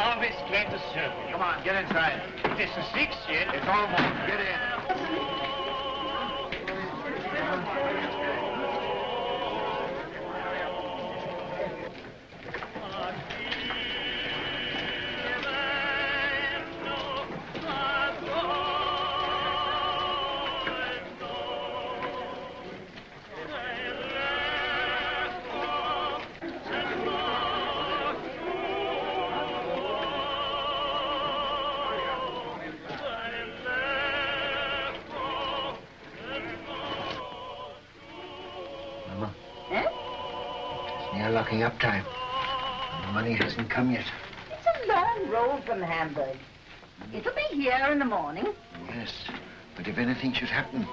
Always glad to serve you. Come on, get inside. This is 6 years. It's almost. Get in. Locking up time. The money hasn't come yet. It's a long road from Hamburg. It'll be here in the morning. Yes, but if anything should happen,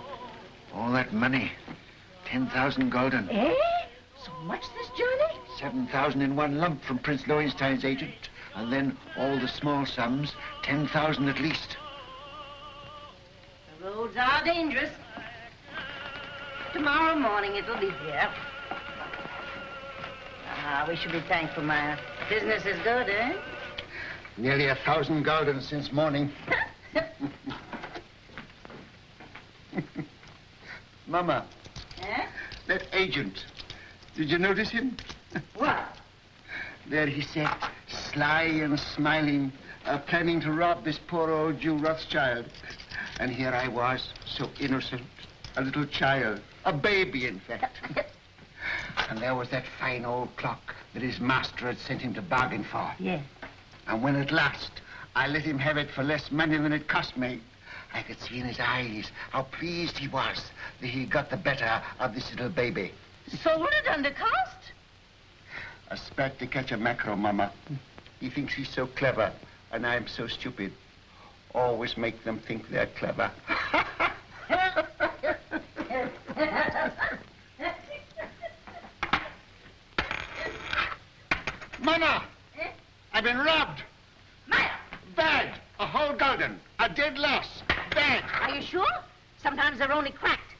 all that money, 10,000 gulden. Eh? So much this journey? 7,000 in one lump from Prince Lowenstein's agent, and then all the small sums, 10,000 at least. The roads are dangerous. Tomorrow morning it'll be here. Ah, we should be thankful, Maya. Business is good, eh? Nearly 1,000 gulden since morning. Mama. Eh? That agent. Did you notice him? What? There he sat, sly and smiling, planning to rob this poor old Jew Rothschild. And here I was, so innocent, a little child, a baby, in fact. And there was that fine old clock that his master had sent him to bargain for. Yes. And when at last I let him have it for less money than it cost me, I could see in his eyes how pleased he was that he got the better of this little baby. Sold it under cost? A spat to catch a mackerel, Mama. He thinks he's so clever, and I'm so stupid. Always make them think they're clever. Mama! Eh? I've been robbed. Maya! Bad. A whole gulden. A dead loss. Bad. Are you sure? Sometimes they're only cracked.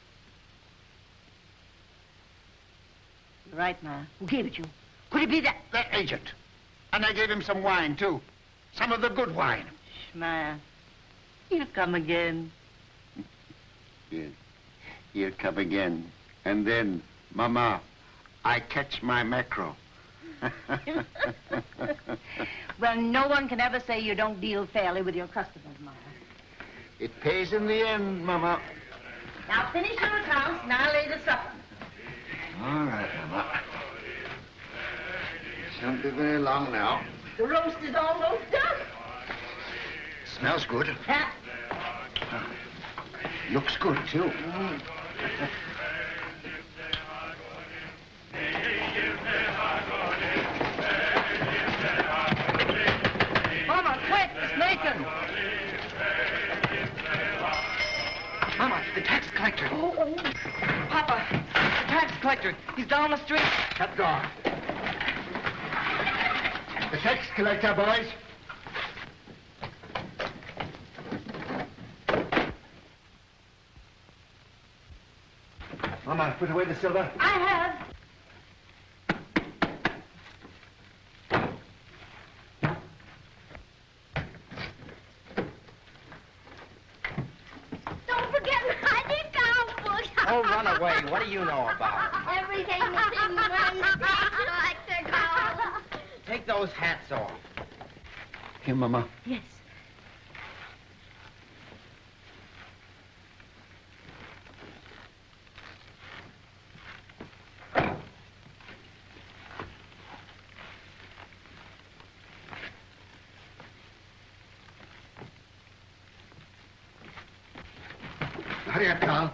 You're right, Maya. Who gave it you? Could it be that? That agent. And I gave him some wine, too. Some of the good wine. Shh, Maya. He'll come again. Yes. He'll come again. And then, Mama, I catch my mackerel. Well, no one can ever say you don't deal fairly with your customers, Maya. It pays in the end, Mama. Now finish your accounts and I'll lay the supper. All right, Mama. Shan't be very long now. The roast is almost done. Smells good. Huh? Looks good, too. Mama, quick, it's Nathan. Mama, the tax collector. Oh. Papa, the tax collector. He's down the street. Shut the door. The tax collector, boys. Mama, put away the silver. I have. Don't forget my account book. Oh, run away. What do you know about it? Everything is in one station like they're called. Take those hats off. Here, Mama. Yes. Hurry up, Carl.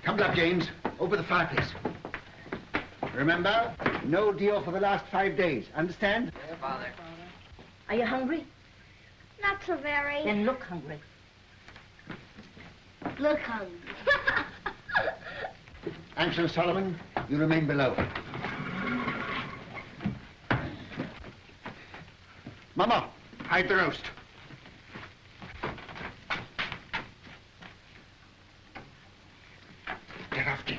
Come up, James. Over the fireplace. Remember, no deal for the last 5 days. Understand? Yeah, Father. Are you hungry? Not so very. Then look hungry. Look hungry. Ansel Solomon, you remain below. Mama, hide the roast. Get off, Jim.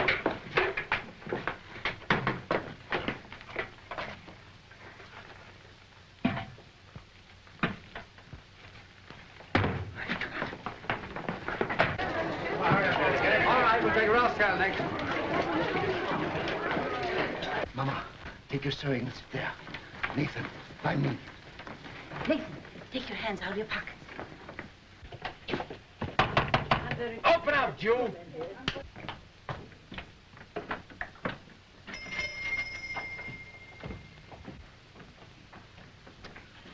All right, we'll take Rothschild next. Mama, take your sewing and sit there. Nathan, find me. Nathan, take your hands out of your pockets. Open up, Jew.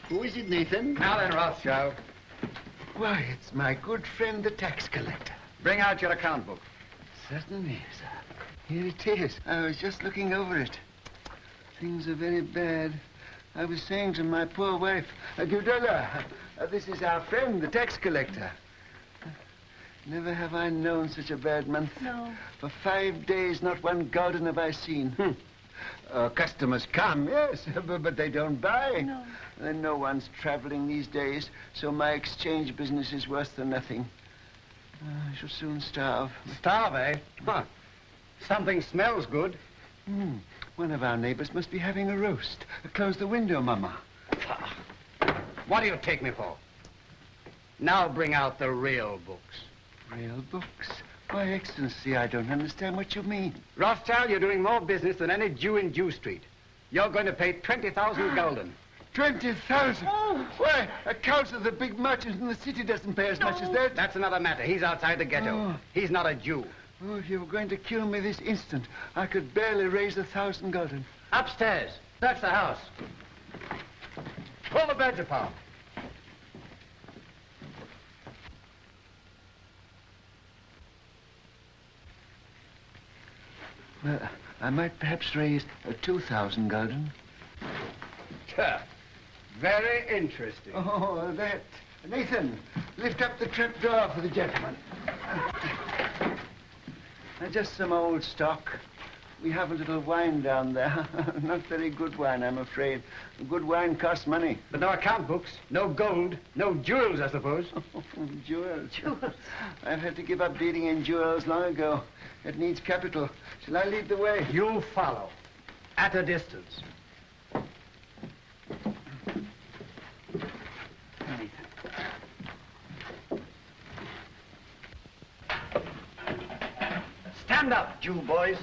Who is it, Nathan? Now then, Rothschild, Why, it's my good friend, the tax collector. bring out your account book. Certainly, sir. Here it is. I was just looking over it. Things are very bad. I was saying to my poor wife, Gudula, this is our friend, the tax collector. Never have I known such a bad month. No. For 5 days, not one garden have I seen. Customers come, yes, but they don't buy. No. And no one's traveling these days, so my exchange business is worse than nothing. I shall soon starve. Starve, eh? Huh. Something smells good. One of our neighbors must be having a roast. Close the window, Mama. What do you take me for? Now bring out the real books. Real books? Why, Excellency, I don't understand what you mean. Rothschild, you're doing more business than any Jew in Jew Street. You're going to pay 20,000 gulden. 20,000? Oh. Why, a council of the big merchants in the city doesn't pay as much as that. That's another matter. He's outside the ghetto. Oh. He's not a Jew. Oh, if you were going to kill me this instant, I could barely raise 1,000 gulden. Upstairs. That's the house. Pull the beds apart. Well, I might perhaps raise 2,000 gulden. Very interesting. Oh, that. Nathan, lift up the trap door for the gentleman. Just some old stock. We have a little wine down there. Not very good wine, I'm afraid. Good wine costs money. But no account books, no gold, no jewels, I suppose. Jewels. I've had to give up dealing in jewels long ago. It needs capital. Shall I lead the way? You follow. At a distance. Stand up, Jew boys.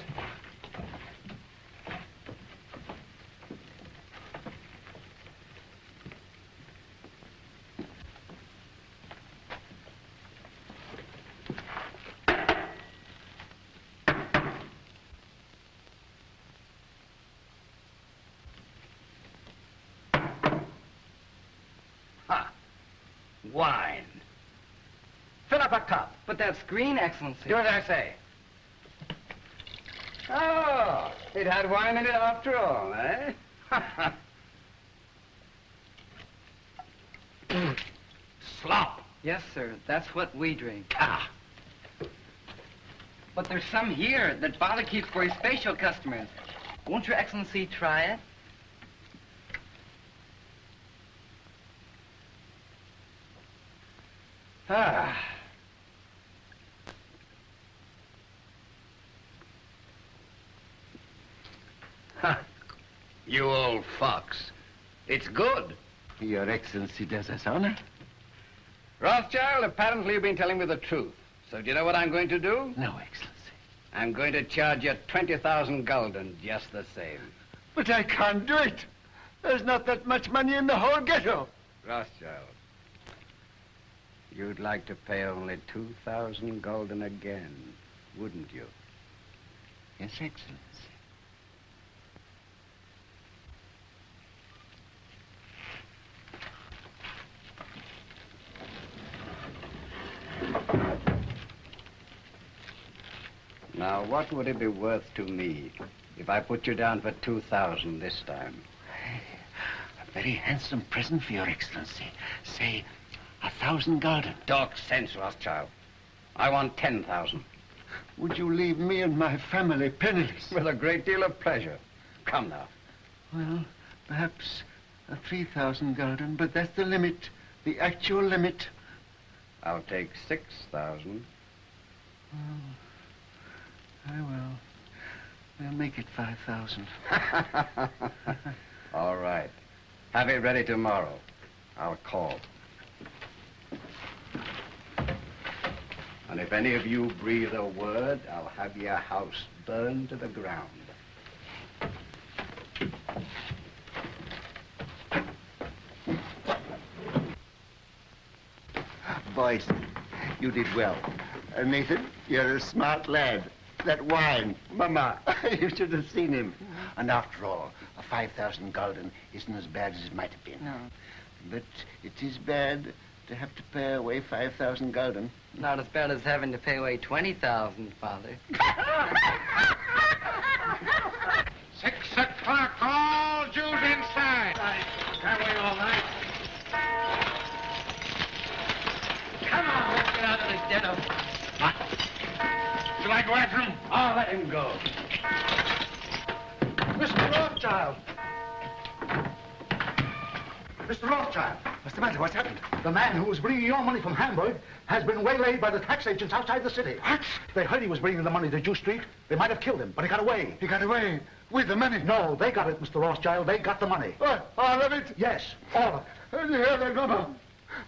Wine. Fill up a cup. But that's green, Excellency. Do as I say. Oh, it had wine in it after all, eh? Slop. Yes, sir. That's what we drink. Ah. But there's some here that Father keeps for his special customers. Won't Your Excellency try it? Ah. Ha. You old fox. It's good. Your Excellency does us honor. Rothschild, apparently you've been telling me the truth. So do you know what I'm going to do? No, Excellency. I'm going to charge you 20,000 gulden just the same. But I can't do it. There's not that much money in the whole ghetto. Rothschild, you'd like to pay only 2,000 gulden again, wouldn't you? Yes, Excellency. Now, what would it be worth to me if I put you down for 2,000 this time? A very handsome present for Your Excellency. Say, 1,000 gulden. Talk sense, Rothschild. I want 10,000. Would you leave me and my family penniless? With a great deal of pleasure. Come now. Well, perhaps 3,000 gulden, but that's the limit, the actual limit. I'll take 6,000. Oh, I will. We'll make it 5,000. All right. Have it ready tomorrow. I'll call. And if any of you breathe a word, I'll have your house burned to the ground. Boys, you did well. Nathan, you're a smart lad. That wine, Mama, you should have seen him. And after all, a 5,000 gulden isn't as bad as it might have been. No. But it is bad to have to pay away 5,000 gulden. Not as bad as having to pay away 20,000, Father. 6 o'clock, all Jews inside. Can't wait all night. Come on, let's get out of this ghetto. Shall I go after him? Oh, let him go. Mr. Rothschild! Mr. Rothschild! What's the matter? What's happened? The man who was bringing your money from Hamburg has been waylaid by the tax agents outside the city. What? They heard he was bringing the money to Jew Street. They might have killed him, but he got away. He got away with the money. No, they got it, Mr. Rothschild. They got the money. What? All of it? Yes, all of it. Do you hear that, Mama?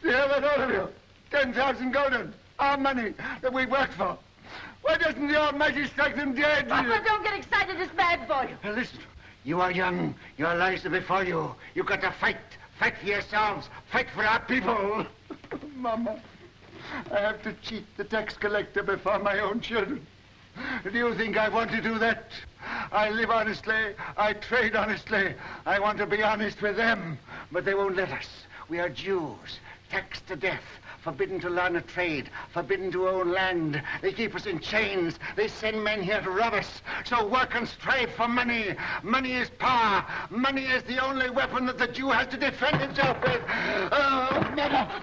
Do you hear that, all of you? 10,000 gulden. Our money that we worked for. Why doesn't the Almighty strike them dead? Papa, don't get excited. It's bad for you. Now listen, you are young. Your lives are before you. You've got to fight. Fight for yourselves. Fight for our people. Mama, I have to cheat the tax collector before my own children. Do you think I want to do that? I live honestly. I trade honestly. I want to be honest with them. But they won't let us. We are Jews, taxed to death. Forbidden to learn a trade, forbidden to own land. They keep us in chains. They send men here to rob us. So work and strive for money. Money is power. Money is the only weapon that the Jew has to defend himself with. Oh, Mama!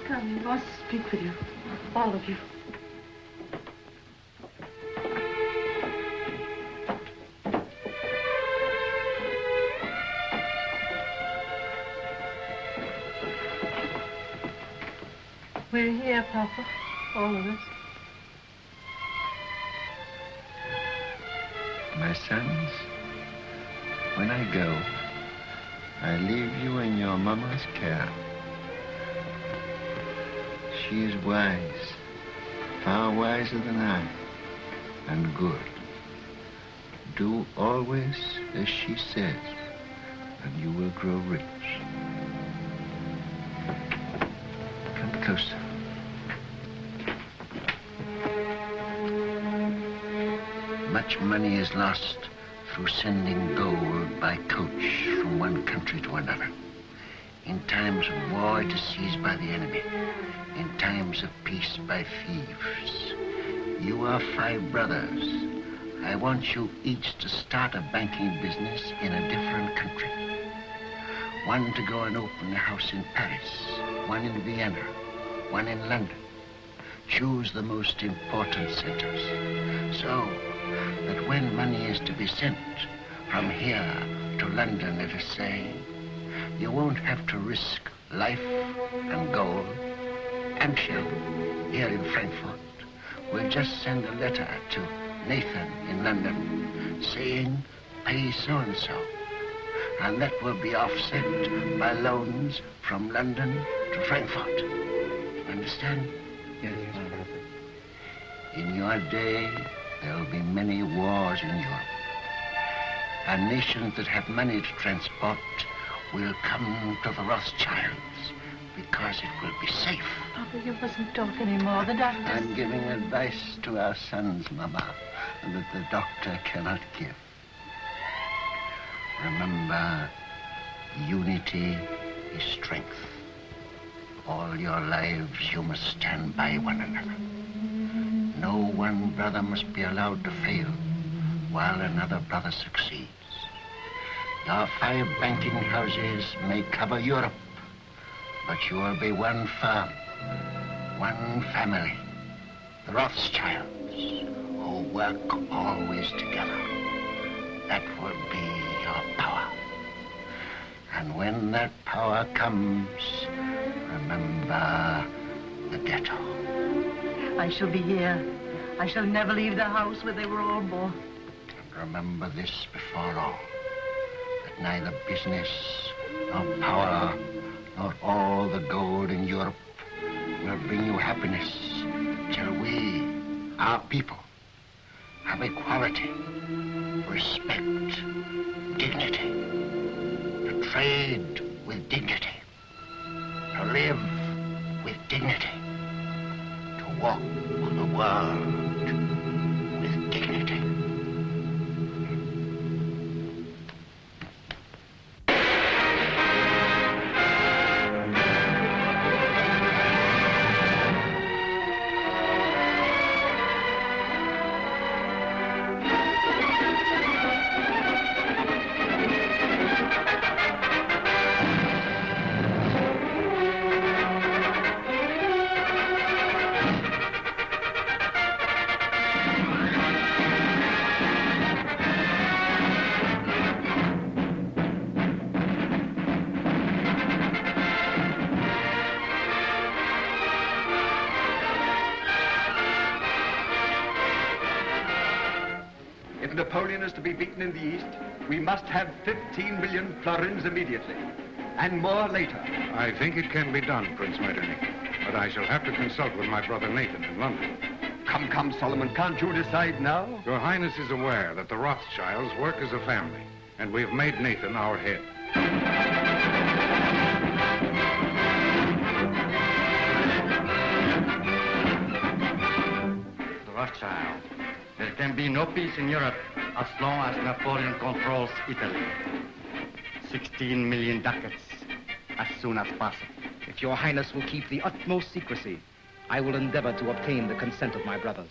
Come, he wants to speak with you. All of you. We're here, Papa. All of us. My sons, when I go, I leave you in your mama's care. She is wise, far wiser than I, and good. Do always as she says, and you will grow rich. Come closer. Much money is lost through sending gold by coach from one country to another. In times of war, it is seized by the enemy. In times of peace, by thieves. You are 5 brothers. I want you each to start a banking business in a different country. One to go and open a house in Paris, one in Vienna, one in London. Choose the most important centers. So that when money is to be sent from here to London, let us say, you won't have to risk life and gold and shell here in Frankfurt. We'll just send a letter to Nathan in London saying, pay so-and-so. And that will be offset by loans from London to Frankfurt. Understand? Yes, In your day, there will be many wars in Europe. And nations that have money to transport will come to the Rothschilds because it will be safe. Papa, you mustn't talk anymore. The doctor... I'm giving advice to our sons, Mama, that the doctor cannot give. Remember, unity is strength. All your lives you must stand by one another. No one brother must be allowed to fail while another brother succeeds. Your 5 banking houses may cover Europe, but you will be one firm, one family, the Rothschilds, who work always together. That will be your power. And when that power comes, remember the ghetto. I shall be here. I shall never leave the house where they were all born. And remember this before all, that neither business nor power, nor all the gold in Europe will bring you happiness till we, our people, have equality, respect, dignity, to trade with dignity, to live with dignity, to walk the world with dignity. If Napoleon is to be beaten in the East, we must have 15 million florins immediately, and more later. I think it can be done, Prince Metternich, but I shall have to consult with my brother Nathan in London. Come, Solomon, can't you decide now? Your Highness is aware that the Rothschilds work as a family, and we've made Nathan our head. The Rothschild. There can be no peace in Europe as long as Napoleon controls Italy. 16 million ducats as soon as possible. If your Highness will keep the utmost secrecy, I will endeavor to obtain the consent of my brothers.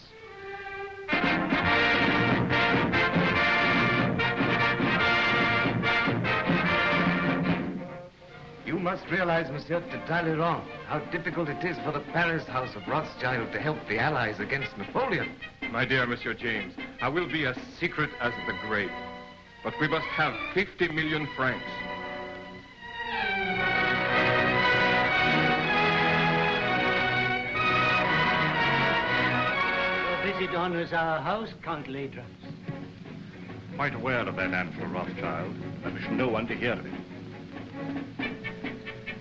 You must realize, Monsieur de Talleyrand, how difficult it is for the Paris House of Rothschild to help the Allies against Napoleon. My dear Monsieur James, I will be as secret as the grave. But we must have 50 million francs. Your visit honors our house, Count Ladras. Quite aware of that answer, Rothschild. I wish no one to hear of it.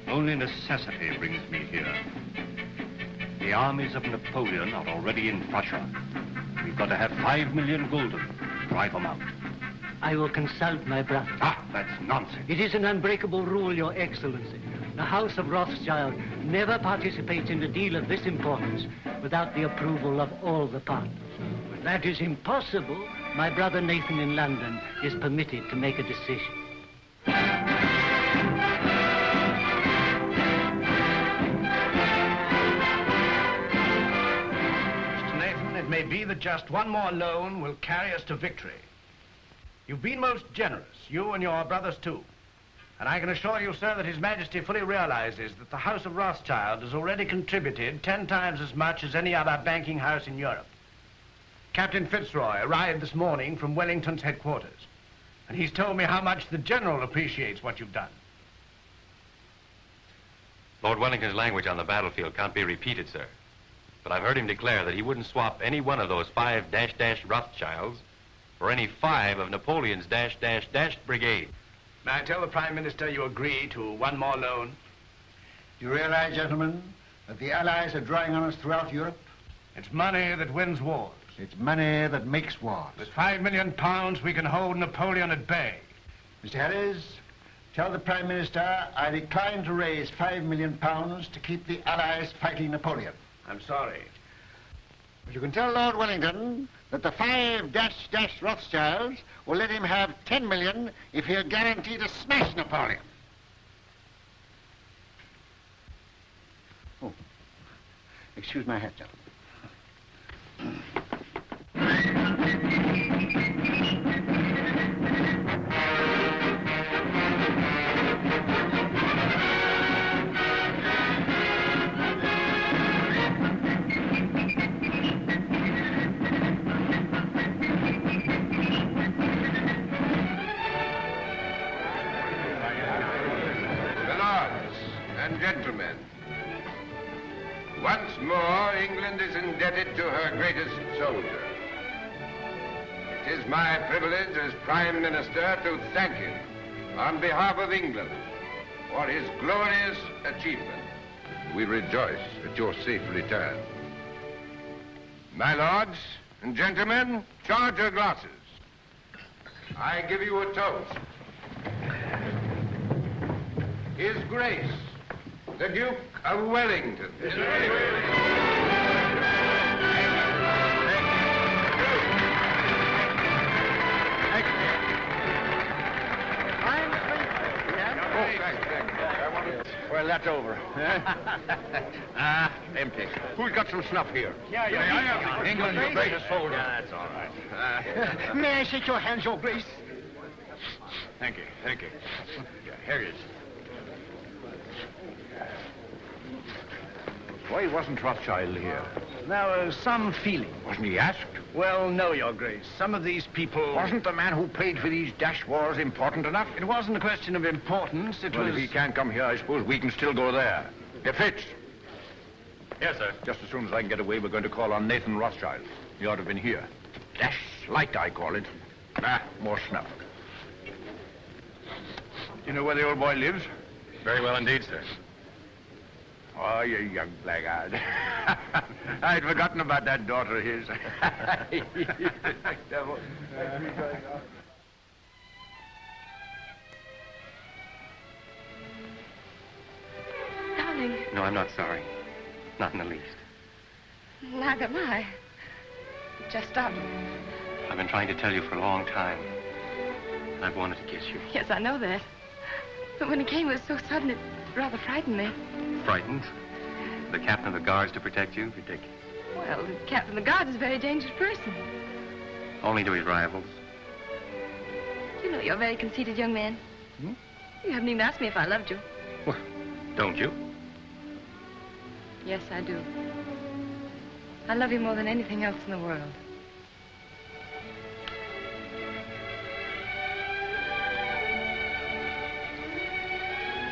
Only necessity brings me here. The armies of Napoleon are already in Prussia. We've got to have 5 million gulden to drive them out. I will consult my brother. Ah, that's nonsense. It is an unbreakable rule, Your Excellency. The House of Rothschild never participates in a deal of this importance without the approval of all the partners. When that is impossible, my brother Nathan in London is permitted to make a decision. It may be that just one more loan will carry us to victory. You've been most generous, you and your brothers too. And I can assure you, sir, that His Majesty fully realizes that the House of Rothschild has already contributed 10 times as much as any other banking house in Europe. Captain Fitzroy arrived this morning from Wellington's headquarters, and he's told me how much the General appreciates what you've done. Lord Wellington's language on the battlefield can't be repeated, sir. But I've heard him declare that he wouldn't swap any one of those 5 Rothschilds for any 5 of Napoleon's brigade. May I tell the Prime Minister you agree to one more loan? Do you realize, gentlemen, that the Allies are drawing on us throughout Europe? It's money that wins wars. It's money that makes wars. With £5 million, we can hold Napoleon at bay. Mr. Harris, tell the Prime Minister I decline to raise £5 million to keep the Allies fighting Napoleon. I'm sorry. But you can tell Lord Wellington that the 5 Rothschilds will let him have 10 million if he'll guarantee to smash Napoleon. Oh, excuse my hat, gentlemen. Gentlemen, once more England is indebted to her greatest soldier. It is my privilege as Prime Minister to thank him on behalf of England for his glorious achievement. We rejoice at your safe return. My lords and gentlemen, charge your glasses. I give you a toast. His Grace, the Duke of Wellington. Well, that's over. Empty. Who's got some snuff here? Yeah. England's the greatest soldier. Yeah, that's all right. May I shake your hands, Your Grace? Thank you. Yeah, here it is. Why wasn't Rothschild here? There was some feeling. Wasn't he asked? Well, no, Your Grace. Some of these people... Wasn't the man who paid for these dash wars important enough? It wasn't a question of importance. Well, if he can't come here, I suppose we can still go there. Fitz. Yes, sir. Just as soon as I can get away, we're going to call on Nathan Rothschild. He ought to have been here. Dash light, I call it. More snuff. You know where the old boy lives? Very well indeed, sir. Oh, you young blackguard. I'd forgotten about that daughter of his. Devil. Darling, No, I'm not sorry. Not in the least. neither am I. It just stopped. I've been trying to tell you for a long time. I've wanted to kiss you. Yes, I know that. But when it came, it was so sudden, it rather frightened me. Frightened? The captain of the guards to protect you? Ridiculous. Well, the captain of the guards is a very dangerous person. Only to his rivals. You know you're a very conceited young man. You haven't even asked me if I loved you. Well, don't you? Yes, I do. I love you more than anything else in the world.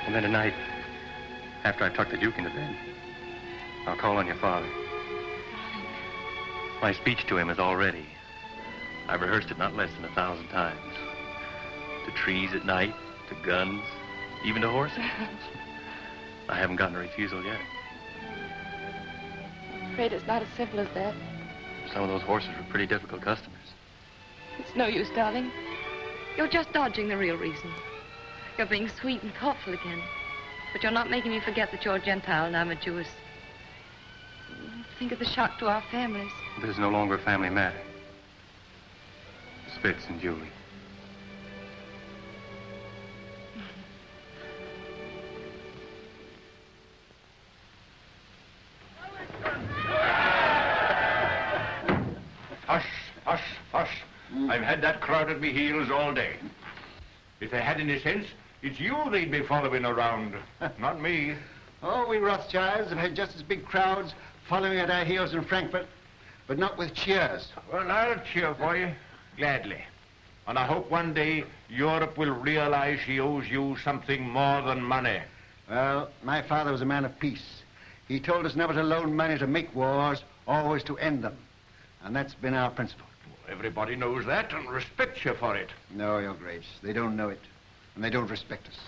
And then tonight, after I tuck the Duke into bed, I'll call on your father. My speech to him is all ready. I've rehearsed it not less than 1,000 times. To trees at night, to guns, even to horses. I haven't gotten a refusal yet. I'm afraid it's not as simple as that. Some of those horses were pretty difficult customers. It's no use, darling. You're just dodging the real reason. You're being sweet and thoughtful again. But you're not making me forget that you're a Gentile and I'm a Jewess. Think of the shock to our families. This is no longer a family matter. Spitz and Julie. Hush. I've had that crowd at me heels all day. If they had any sense, it's you they'd be following around, not me. Oh, we Rothschilds have had just as big crowds following at our heels in Frankfurt, but not with cheers. Well, I'll cheer for you, gladly. And I hope one day Europe will realize she owes you something more than money. Well, my father was a man of peace. He told us never to loan money to make wars, always to end them. And that's been our principle. Everybody knows that and respects you for it. No, Your Grace, they don't know it, and they don't respect us.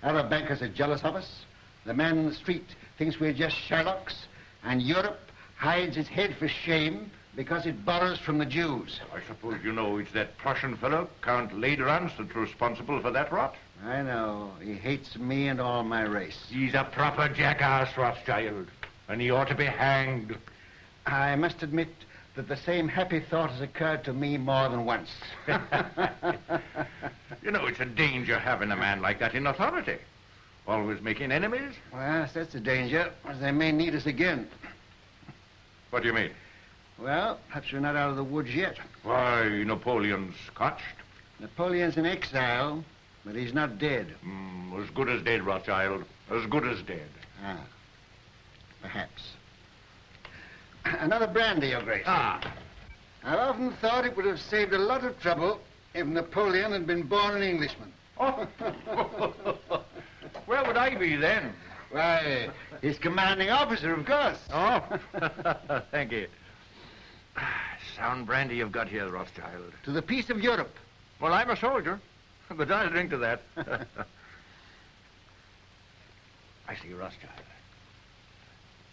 Other bankers are jealous of us. The man in the street thinks we're just Sherlocks, and Europe hides its head for shame because it borrows from the Jews. I suppose you know it's that Prussian fellow, Count Lederans, that's responsible for that rot. I know. He hates me and all my race. He's a proper jackass, Rothschild, and he ought to be hanged. I must admit that the same happy thought has occurred to me more than once. You know, it's a danger having a man like that in authority. Always making enemies. Well, that's the danger, as they may need us again. What do you mean? Well, perhaps we're not out of the woods yet. Why, Napoleon's scotched. Napoleon's in exile, but he's not dead. As good as dead, Rothschild. As good as dead. Ah, perhaps. Another brandy, Your Grace. Ah. I've often thought it would have saved a lot of trouble if Napoleon had been born an Englishman. Oh. Where would I be then? Why, his commanding officer, of course. Oh, thank you. Sound brandy you've got here, Rothschild. To the peace of Europe. Well, I'm a soldier, but I'll drink to that. see, Rothschild.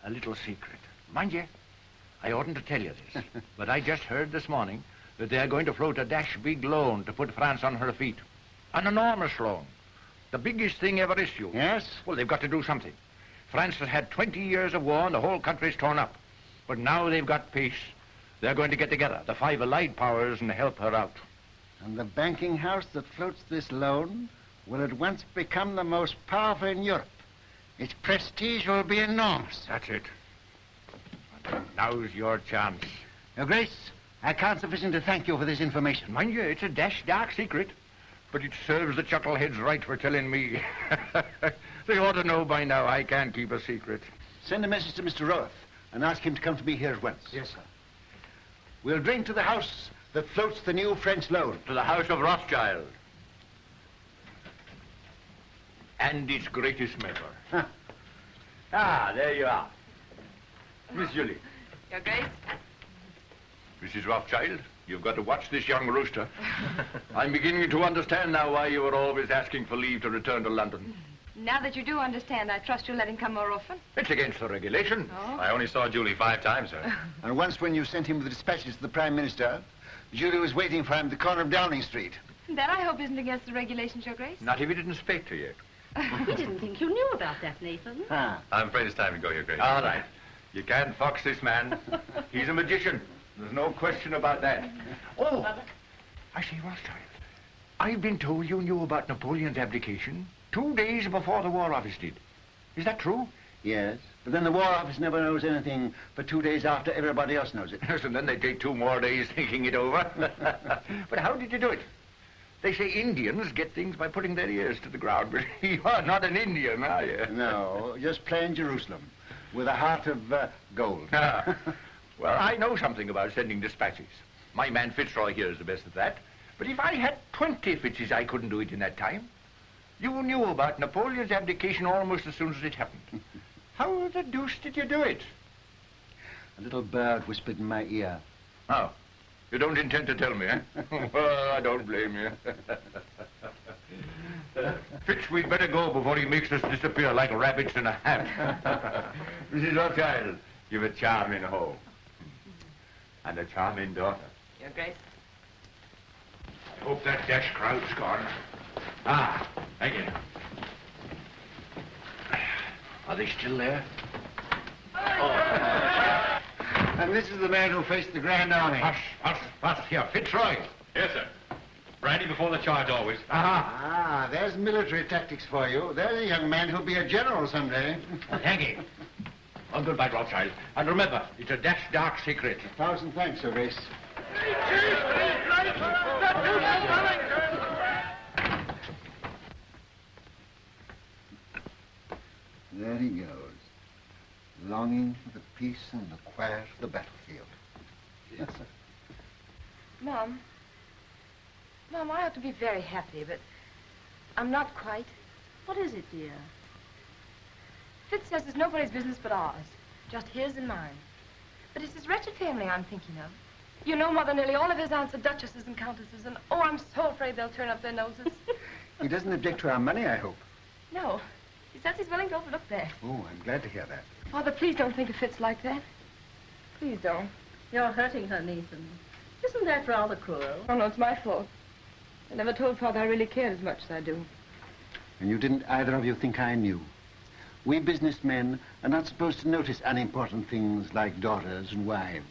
A little secret. Mind you, I oughtn't to tell you this, but I just heard this morning that they're going to float a dash big loan to put France on her feet. An enormous loan. The biggest thing ever issued. Yes? Well, they've got to do something. France has had 20 years of war and the whole country's torn up. But now they've got peace. They're going to get together, the five allied powers, and help her out. And the banking house that floats this loan will at once become the most powerful in Europe. Its prestige will be enormous. That's it. Now's your chance. Your Grace, I can't sufficiently thank you for this information. Mind you, it's a dash dark secret. But it serves the chuckleheads right for telling me. They ought to know by now I can't keep a secret. Send a message to Mr. Roth and ask him to come to me here at once. Yes, sir. We'll drink to the house that floats the new French loan. To the house of Rothschild. And its greatest member. Huh. Ah, there you are. Miss Julie. Your Grace? Mrs. Rothschild, you've got to watch this young rooster. I'm beginning to understand now why you were always asking for leave to return to London. Now that you do understand, I trust you'll let him come more often. It's against the regulation. Oh. I only saw Julie 5 times, sir. And once when you sent him the dispatches to the Prime Minister, Julie was waiting for him at the corner of Downing Street. That I hope isn't against the regulations, Your Grace. Not if he didn't speak to you. We didn't think you knew about that, Nathan. Ah. I'm afraid it's time to go, Your Grace. All right. You can't fox this man. He's a magician. There's no question about that. Oh, I say, Rothschild, I've been told you knew about Napoleon's abdication 2 days before the War Office did. Is that true? Yes, but then the War Office never knows anything for 2 days after everybody else knows it. Yes, and then they take 2 more days thinking it over. But how did you do it? They say Indians get things by putting their ears to the ground, but you're not an Indian, are you? No, just plain Jerusalem, with a heart of gold. Well, I know something about sending dispatches. My man Fitzroy here is the best at that. But if I had 20 Fitzes, I couldn't do it in that time. You knew about Napoleon's abdication almost as soon as it happened. How the deuce did you do it? A little bird whispered in my ear. Oh, you don't intend to tell me, eh? Well, I don't blame you. Fitz, we'd better go before he makes us disappear like rabbits in a hat. Mrs. Rothschild, you've a charming home. And a charming daughter. Your Grace. I hope that dash crowd's gone. Ah, thank you. Are they still there? Oh. And this is the man who faced the Grand Army. Hush, here, Fitzroy. Yes, sir. Brandy before the charge, always. Ah, there's military tactics for you. There's a young man who'll be a general someday. Thank you. Well, goodbye, Rothschild. And remember, it's a dash dark secret. 1,000 thanks, Your Grace. There he goes, longing for the peace and the quiet of the battlefield. Yes, sir. Mom, I ought to be very happy, but I'm not quite. What is it, dear? Fitz says it's nobody's business but ours, just his and mine. But it's his wretched family I'm thinking of. You know, Mother, nearly all of his aunts are duchesses and countesses, and oh, I'm so afraid they'll turn up their noses. He doesn't object to our money, I hope. No, he says he's willing to overlook that. Oh, I'm glad to hear that. Father, please don't think of Fitz like that. Please don't. You're hurting her, Nathan. Isn't that rather cruel? Oh, no, it's my fault. I never told Father I really cared as much as I do. And you didn't either of you think I knew. We businessmen are not supposed to notice unimportant things like daughters and wives.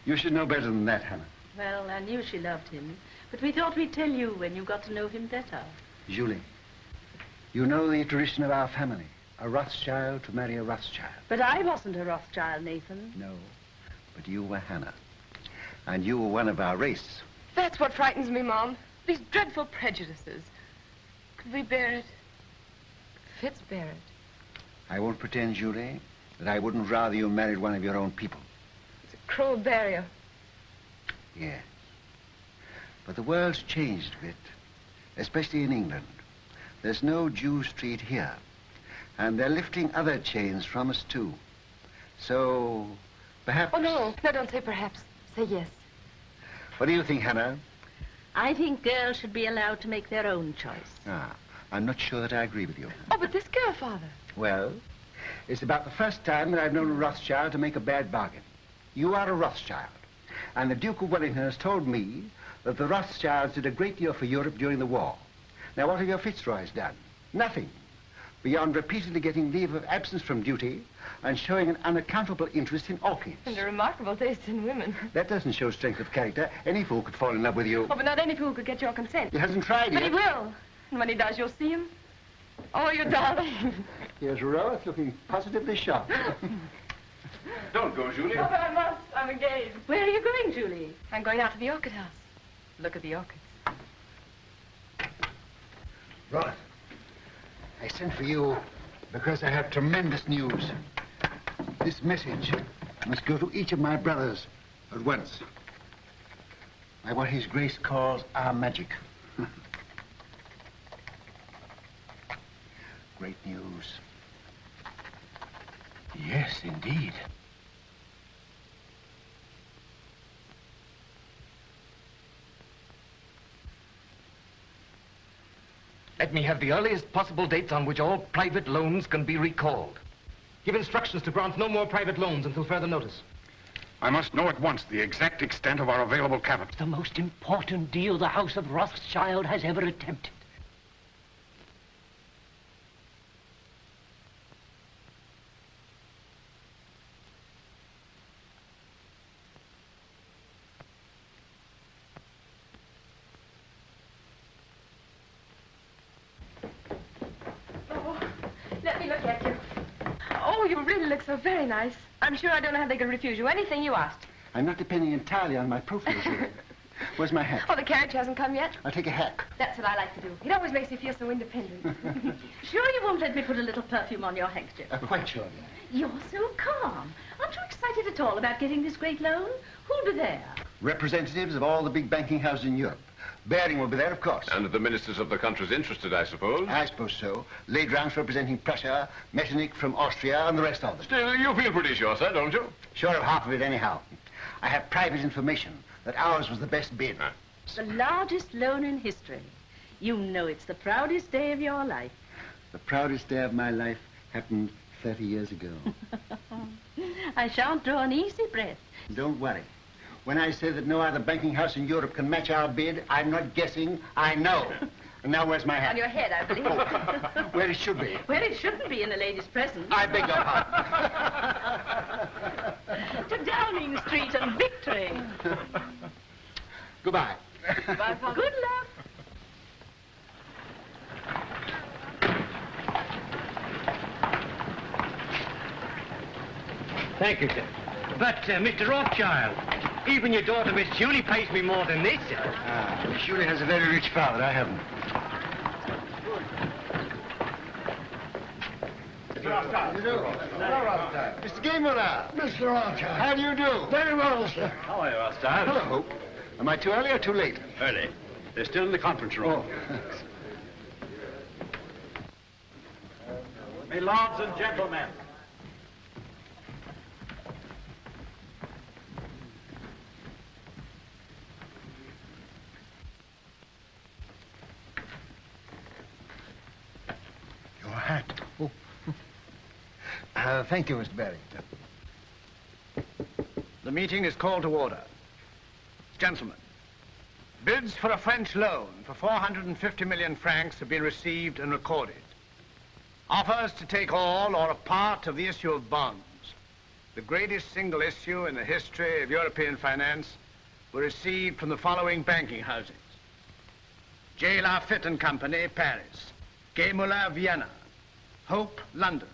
You should know better than that, Hannah. Well, I knew she loved him, but we thought we'd tell you when you got to know him better. Julie, you know the tradition of our family. A Rothschild to marry a Rothschild. But I wasn't a Rothschild, Nathan. No, but you were Hannah. And you were one of our race. That's what frightens me, Mom. These dreadful prejudices. Could we bear it? Could Fitz bear it? I won't pretend, Julie, that I wouldn't rather you married one of your own people. It's a cruel barrier. Yes. But the world's changed a bit, especially in England. There's no Jew Street here. And they're lifting other chains from us, too. So, perhaps... Oh, no. No, don't say perhaps. Say yes. What do you think, Hannah? I think girls should be allowed to make their own choice. Ah, I'm not sure that I agree with you. Oh, but this girl, Father. Well, it's about the first time that I've known a Rothschild to make a bad bargain. You are a Rothschild. And the Duke of Wellington has told me that the Rothschilds did a great deal for Europe during the war. Now, what have your Fitzroys done? Nothing. Beyond repeatedly getting leave of absence from duty and showing an unaccountable interest in orchids. And a remarkable taste in women. That doesn't show strength of character. Any fool could fall in love with you. Oh, but not any fool could get your consent. He hasn't tried But yet. he will. And when he does, you'll see him. Oh, you darling. Here's Rose looking positively shocked. Don't go, Julie. Oh, but I must. I'm engaged. Where are you going, Julie? I'm going out to the orchid house. Look at the orchids. Roth, I sent for you because I have tremendous news. This message must go to each of my brothers at once. By what His Grace calls our magic. Great news. Yes, indeed. Let me have the earliest possible dates on which all private loans can be recalled. Give instructions to grant no more private loans until further notice. I must know at once the exact extent of our available capital. The most important deal the House of Rothschild has ever attempted. Let me look at you. Oh, you really look so very nice. I'm sure I don't know how they could refuse you anything you asked. I'm not depending entirely on my profile here. Where's my hat? Oh, the carriage hasn't come yet? I'll take a hack. That's what I like to do. It always makes me feel so independent. Sure you won't let me put a little perfume on your handkerchief? Quite sure. You're so calm. Aren't you excited at all about getting this great loan? Who'll be there? Representatives of all the big banking houses in Europe. Baring will be there, of course. And the ministers of the countries interested, I suppose. I suppose so. Ladrance representing Prussia, Metternich from Austria, and the rest of them. Still, you feel pretty sure, sir, don't you? Sure of half of it, anyhow. I have private information that ours was the best bid. The largest loan in history. You know it's the proudest day of your life. The proudest day of my life happened 30 years ago. I shan't draw an easy breath. Don't worry. When I say that no other banking house in Europe can match our bid, I'm not guessing, I know. And now where's my hat? On your head, I believe. Where it should be. Where it shouldn't be in a lady's presence. I beg your pardon. To Downing Street and victory. Goodbye. Goodbye, Father. Good luck. Thank you, sir. But, Mr. Rothschild, even your daughter, Miss Julie, pays me more than this, sir. Julie has a very rich father. I haven't. Mr. Gameler. Mr. Rothschild. How do you do? Very well, sir. How are you, Rothschild? Hello. Am I too early or too late? Early. They're still in the conference room. Oh. My lords and gentlemen. Your hat. Oh. Thank you, Mr. Barrington. The meeting is called to order. Gentlemen, bids for a French loan for 450 million francs have been received and recorded. Offers to take all or a part of the issue of bonds, the greatest single issue in the history of European finance, were received from the following banking houses. J. Lafitte and Company, Paris. Gay Moulin, Vienna. Hope, London.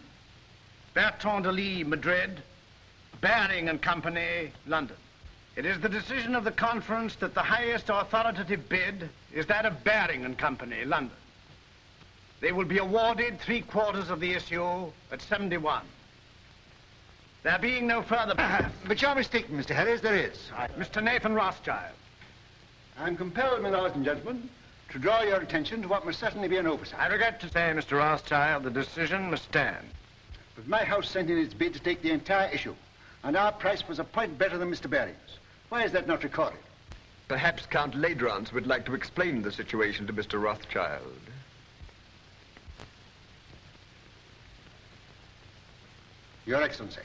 Bertrand de Lis, Madrid. Baring and Company, London. It is the decision of the conference that the highest authoritative bid is that of Baring and Company, London. They will be awarded 3/4 of the issue at 71. There being no further... But you're mistaken, Mr. Harris, there is. Mr. Nathan Rothschild. I'm compelled, my lords and gentlemen, to draw your attention to what must certainly be an oversight. I regret to say, Mr. Rothschild, the decision must stand. But my house sent in its bid to take the entire issue, and our price was a point better than Mr. Baring's. Why is that not recorded? Perhaps Count Ladrance would like to explain the situation to Mr. Rothschild. Your Excellency.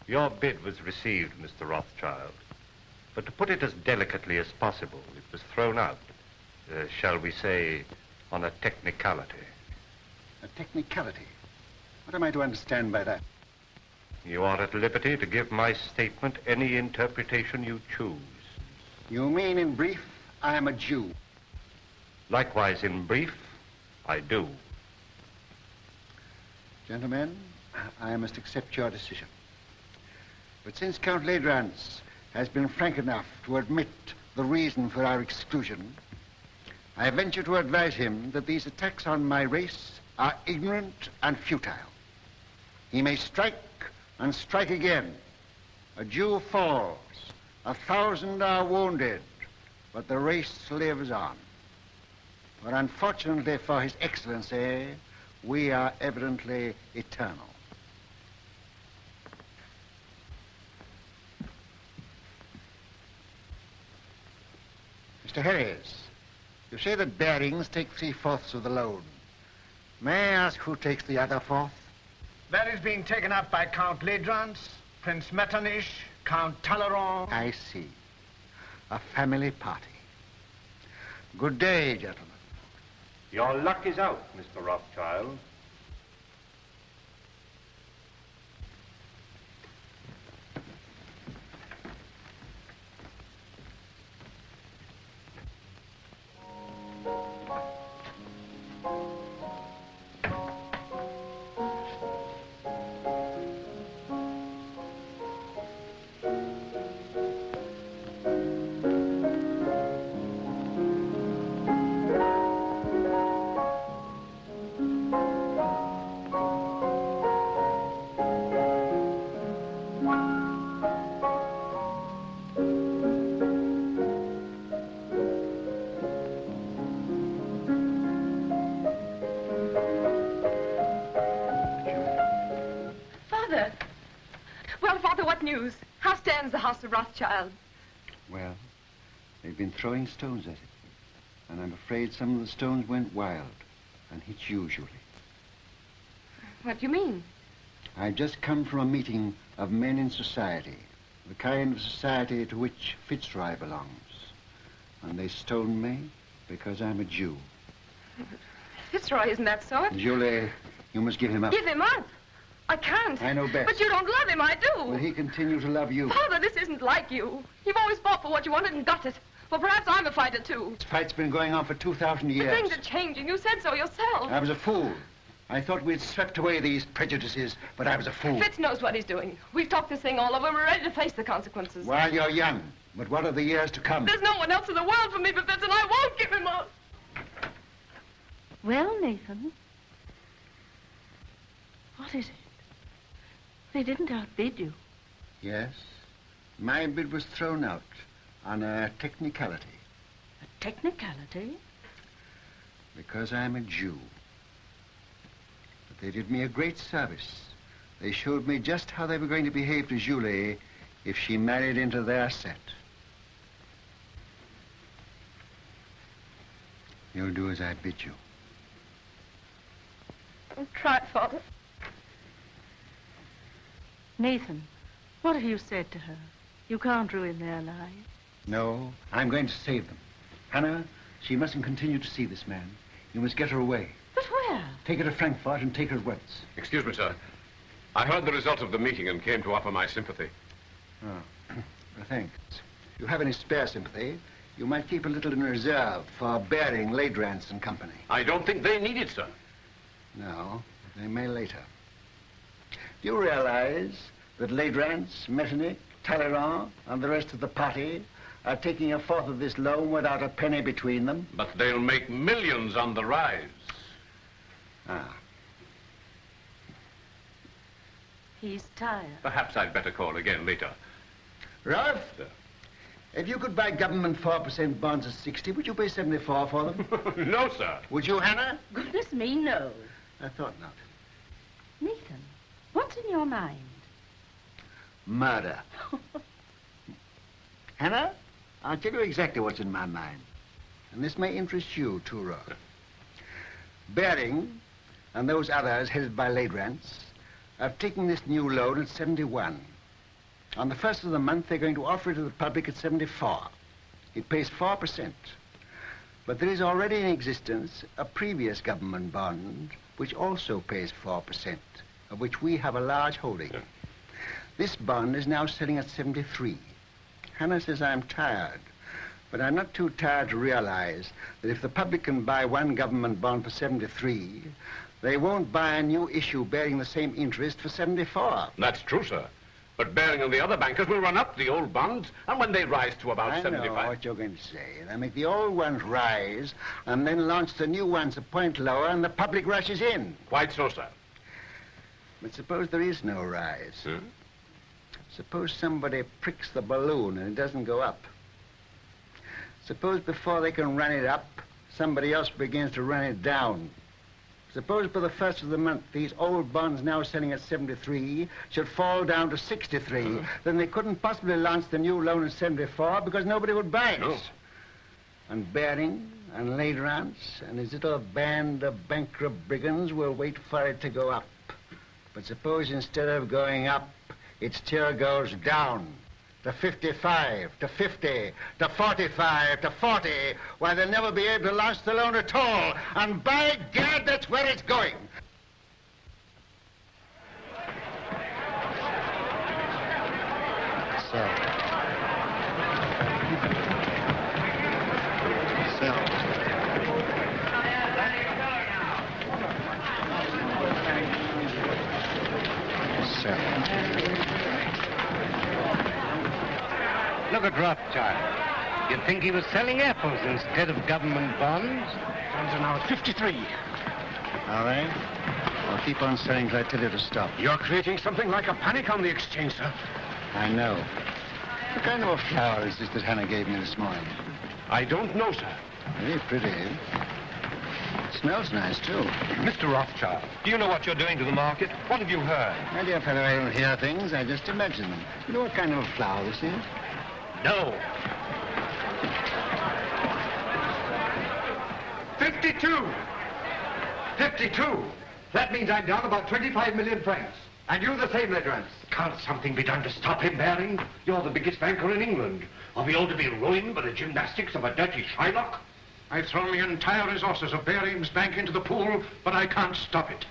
Your bid was received, Mr. Rothschild. But to put it as delicately as possible, it was thrown out, shall we say, on a technicality. A technicality? What am I to understand by that? You are at liberty to give my statement any interpretation you choose. You mean, in brief, I am a Jew? Likewise, in brief, I do. Gentlemen, I must accept your decision. But since Count Ladrans has been frank enough to admit the reason for our exclusion, I venture to advise him that these attacks on my race are ignorant and futile. He may strike and strike again. A Jew falls, 1,000 are wounded, but the race lives on. But unfortunately for His Excellency, we are evidently eternal. Mr. Harris, you say that Bearings take 3/4 of the loan. May I ask who takes the other 1/4? That is being taken up by Count Ladrans, Prince Metternich, Count Talleyrand. I see. A family party. Good day, gentlemen. Your luck is out, Mr. Rothschild. The house of Rothschild. Well, they've been throwing stones at it. And I'm afraid some of the stones went wild and hit you, Julie. What do you mean? I've just come from a meeting of men in society, the kind of society to which Fitzroy belongs. And they stoned me because I'm a Jew. Fitzroy isn't that sort. Julie, you must give him up. Give him up? I can't. I know best. But you don't love him, I do. Will he continue to love you? Father, this isn't like you. You've always fought for what you wanted and got it. Well, perhaps I'm a fighter, too. This fight's been going on for 2,000 years. Things are changing. You said so yourself. I was a fool. I thought we'd swept away these prejudices, but I was a fool. Fitz knows what he's doing. We've talked this thing all over. We're ready to face the consequences. While you're young. But what are the years to come? There's no one else in the world for me but Fitz, and I won't give him up. Well, Nathan, what is it? They didn't outbid you. Yes. My bid was thrown out on a technicality. A technicality? Because I'm a Jew. But they did me a great service. They showed me just how they were going to behave to Julie if she married into their set. You'll do as I bid you. I'll try, Father. Nathan, what have you said to her? You can't ruin their lives. No, I'm going to save them. Hannah, she mustn't continue to see this man. You must get her away. But where? Take her to Frankfurt and take her at once. Excuse me, sir. I heard the result of the meeting and came to offer my sympathy. Oh, well, thanks. If you have any spare sympathy, you might keep a little in reserve for Baring, Ladrans and Company. I don't think they need it, sir. No, they may later. Do you realize that Ladrans, Metternich, Talleyrand, and the rest of the party are taking 1/4 of this loan without a penny between them? But they'll make millions on the rise. Ah. He's tired. Perhaps I'd better call again later. Ralph, if you could buy government 4% bonds at 60, would you pay 74 for them? No, sir. Would you, Hannah? Goodness me, no. I thought not. Nathan, what's in your mind? Murder. Hannah, I'll tell you exactly what's in my mind. And this may interest you, too, Roth. Baring and those others headed by Ladrans I've taken this new loan at 71. On the first of the month, they're going to offer it to the public at 74. It pays 4%. But there is already in existence a previous government bond which also pays 4%, of which we have a large holding. Yeah. This bond is now selling at 73. Hannah says I'm tired, but I'm not too tired to realize that if the public can buy one government bond for 73, they won't buy a new issue bearing the same interest for 74. That's true, sir. But Baring and the other bankers will run up the old bonds, and when they rise to about 75... I know what you're going to say. They'll make the old ones rise, and then launch the new ones a point lower, and the public rushes in. Quite so, sir. But suppose there is no rise. Suppose somebody pricks the balloon and it doesn't go up. Suppose before they can run it up, somebody else begins to run it down. Suppose by the first of the month, these old bonds now selling at 73 should fall down to 63. Then they couldn't possibly launch the new loan at 74 because nobody would buy it. No. And Baring and Ladrans and his little band of bankrupt brigands will wait for it to go up. But suppose instead of going up, it still goes down to 55, to 50, to 45, to 40, why they'll never be able to launch the loan at all. And by God, that's where it's going. Look at Rothschild. You'd think he was selling apples instead of government bonds. Funds are now at 53. All right. I'll keep on selling till I tell you to stop. You're creating something like a panic on the exchange, sir. I know. What kind of a flower is this that Hannah gave me this morning? I don't know, sir. Very pretty. It smells nice, too. Mr. Rothschild, do you know what you're doing to the market? What have you heard? My dear fellow, I don't hear things. I just imagine them. You know what kind of a flower this is? No. 52! 52! That means I'm down about 25 million francs. And you the same, Ledrans. Can't something be done to stop him, Baring? You're the biggest banker in England. Are we all to be ruined by the gymnastics of a dirty Shylock? I've thrown the entire resources of Baring's bank into the pool, but I can't stop it.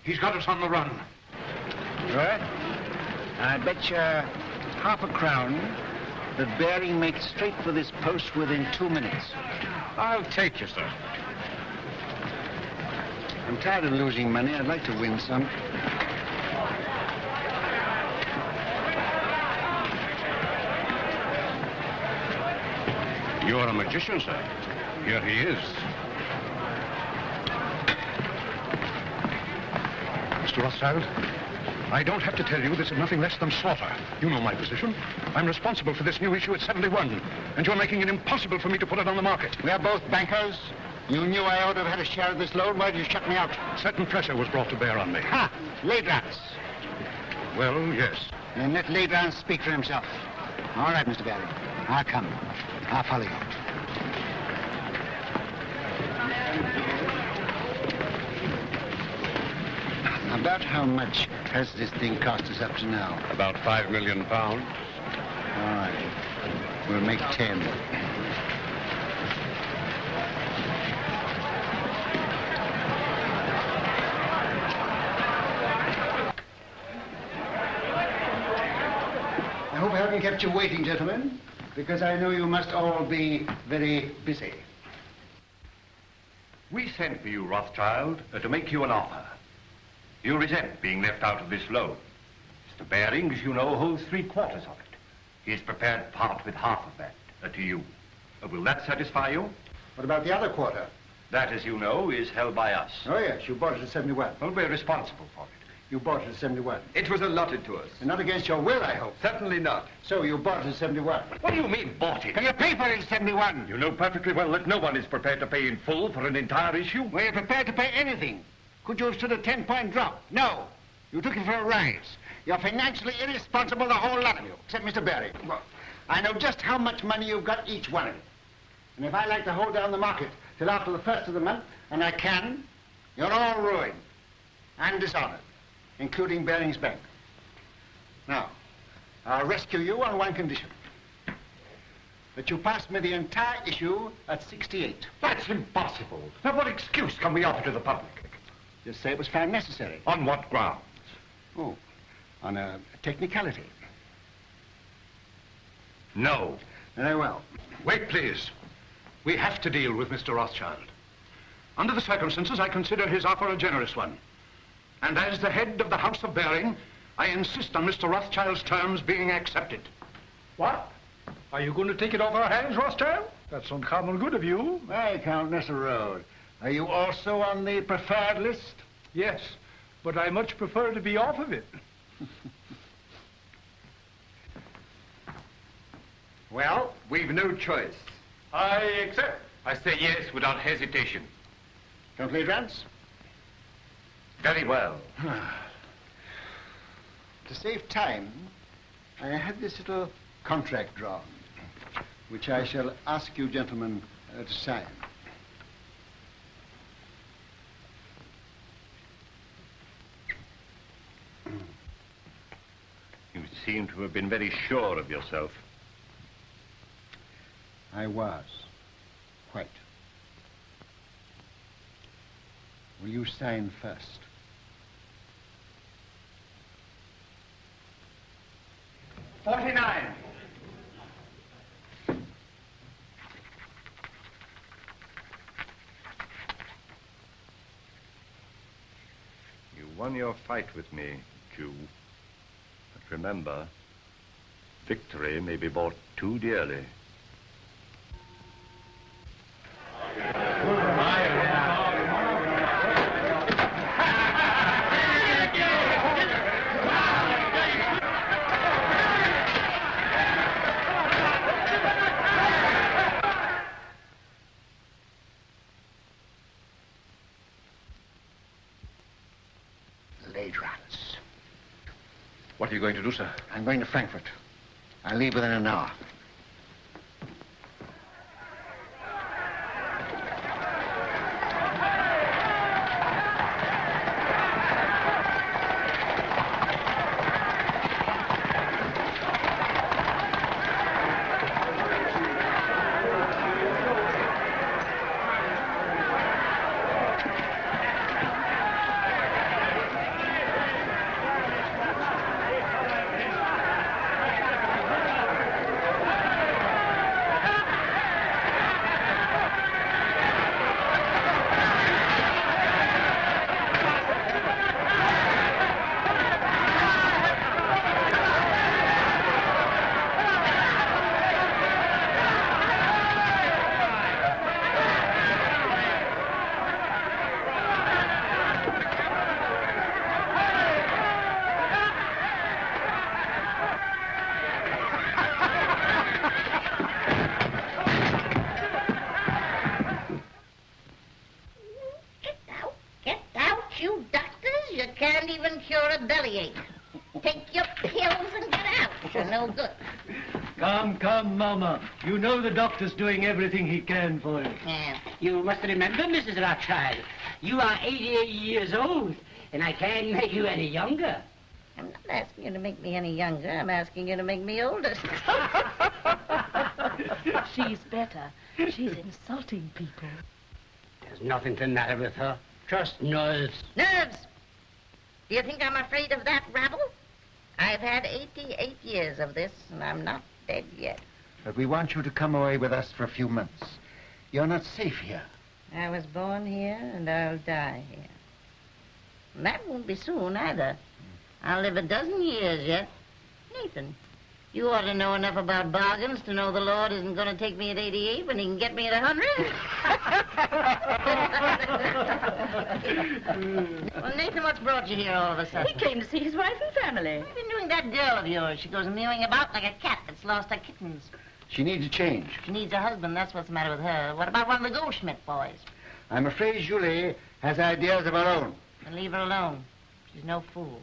He's got us on the run. Right. I bet you half a crown that Baring makes straight for this post within 2 minutes. I'll take you, sir. I'm tired of losing money. I'd like to win some. You're a magician, sir. Here he is. Mr. Rothschild, I don't have to tell you this is nothing less than slaughter. You know my position. I'm responsible for this new issue at 71, and you're making it impossible for me to put it on the market. We are both bankers. You knew I ought to have had a share of this loan. Why did you shut me out? Certain pressure was brought to bear on me. Ha! Ladrans. Well, yes. Then let Ladrans speak for himself. All right, Mr. Baring. I'll come. I'll follow you. About how much has this thing cost us up to now? About £5 million. All right. We'll make 10. I hope I haven't kept you waiting, gentlemen, because I know you must all be very busy. We sent for you, Rothschild, to make you an offer. You resent being left out of this loan. Mr. Baring, as you know, holds 3/4 of it. He is prepared to part with half of that to you. Will that satisfy you? What about the other quarter? That, as you know, is held by us. Oh, yes, you bought it at 71. Well, we're responsible for it. You bought it at 71. It was allotted to us. And not against your will, I hope. Certainly not. So you bought it at 71. What do you mean, bought it? Can you pay for it at 71? You know perfectly well that no one is prepared to pay in full for an entire issue. Were you prepared to pay anything? Could you have stood a 10-point drop? No. You took it for a rise. You're financially irresponsible, the whole lot of you, except Mr. Baring. Well, I know just how much money you've got, each one of you. And if I like to hold down the market till after the first of the month, and I can, you're all ruined and dishonored. including Bering's Bank. Now, I'll rescue you on one condition. That you pass me the entire issue at 68. That's impossible. Now, what excuse can we offer to the public? Just say it was found necessary. On what grounds? Oh, on a technicality. No. Very well. Wait, please. We have to deal with Mr. Rothschild. Under the circumstances, I consider his offer a generous one. And as the head of the House of Bering, I insist on Mr. Rothschild's terms being accepted. What? Are you going to take it off our hands, Rothschild? That's uncommon good of you. Hey, Count Road. Are you also on the preferred list? Yes, but I much prefer to be off of it. Well, We've no choice. I accept. I say yes without hesitation. Complete Rance? Very well. To save time, I had this little contract drawn, which I shall ask you gentlemen to sign. You seem to have been very sure of yourself. I was. Quite. Will you sign first? $49. You won your fight with me, Jew. But remember, victory may be bought too dearly. What are you going to do, sir? I'm going to Frankfurt. I'll leave within an hour. Come, Mama. You know the doctor's doing everything he can for you. Yeah. You must remember, Mrs. Rothschild, you are 88 years old, and I can't make you any younger. I'm not asking you to make me any younger. I'm asking you to make me older. She's better. She's insulting people. There's nothing the matter with her. Just nerves. Nerves! Do you think I'm afraid of that rabble? I've had 88 years of this, and I'm not dead yet. But we want you to come away with us for a few months. You're not safe here. I was born here, and I'll die here. And that won't be soon, either. I'll live a dozen years yet. Nathan, you ought to know enough about bargains to know the Lord isn't going to take me at 88 when he can get me at 100. Well, Nathan, what's brought you here all of a sudden? He came to see his wife and family. What have you been doing that girl of yours? She goes mewing about like a cat that's lost her kittens. She needs a change. She needs a husband, that's what's the matter with her. What about one of the Goldschmidt boys? I'm afraid Julie has ideas of her own. Then leave her alone. She's no fool.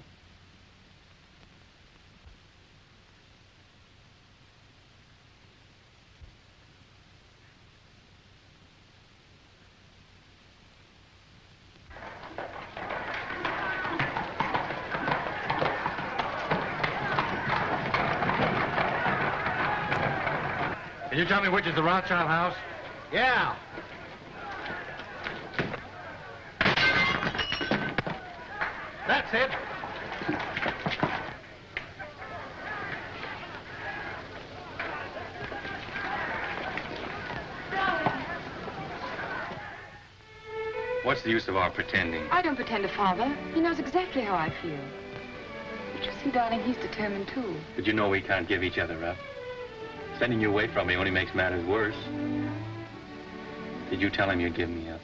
Can you tell me which is the Rothschild house? Yeah. That's it. What's the use of our pretending? I don't pretend to Father. He knows exactly how I feel. But you see, darling, he's determined, too. But you know we can't give each other up. Sending you away from me only makes matters worse. Did you tell him you'd give me up?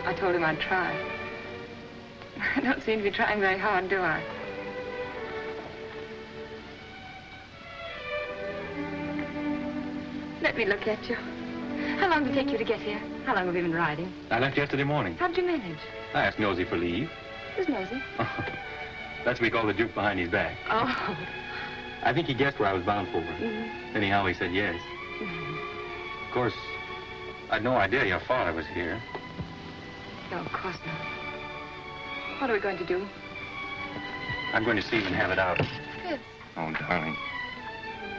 I told him I'd try. I don't seem to be trying very hard, do I? Let me look at you. How long did it take you to get here? How long have you been riding? I left yesterday morning. How'd you manage? I asked Nosy for leave. Who's Nosy? That's what we call the juke behind his back. Oh. I think he guessed where I was bound for. Mm-hmm. Anyhow, he said yes. Mm-hmm. Of course, I'd no idea your father was here. No, of course not. What are we going to do? I'm going to see him and have it out. Fitz, Oh, darling.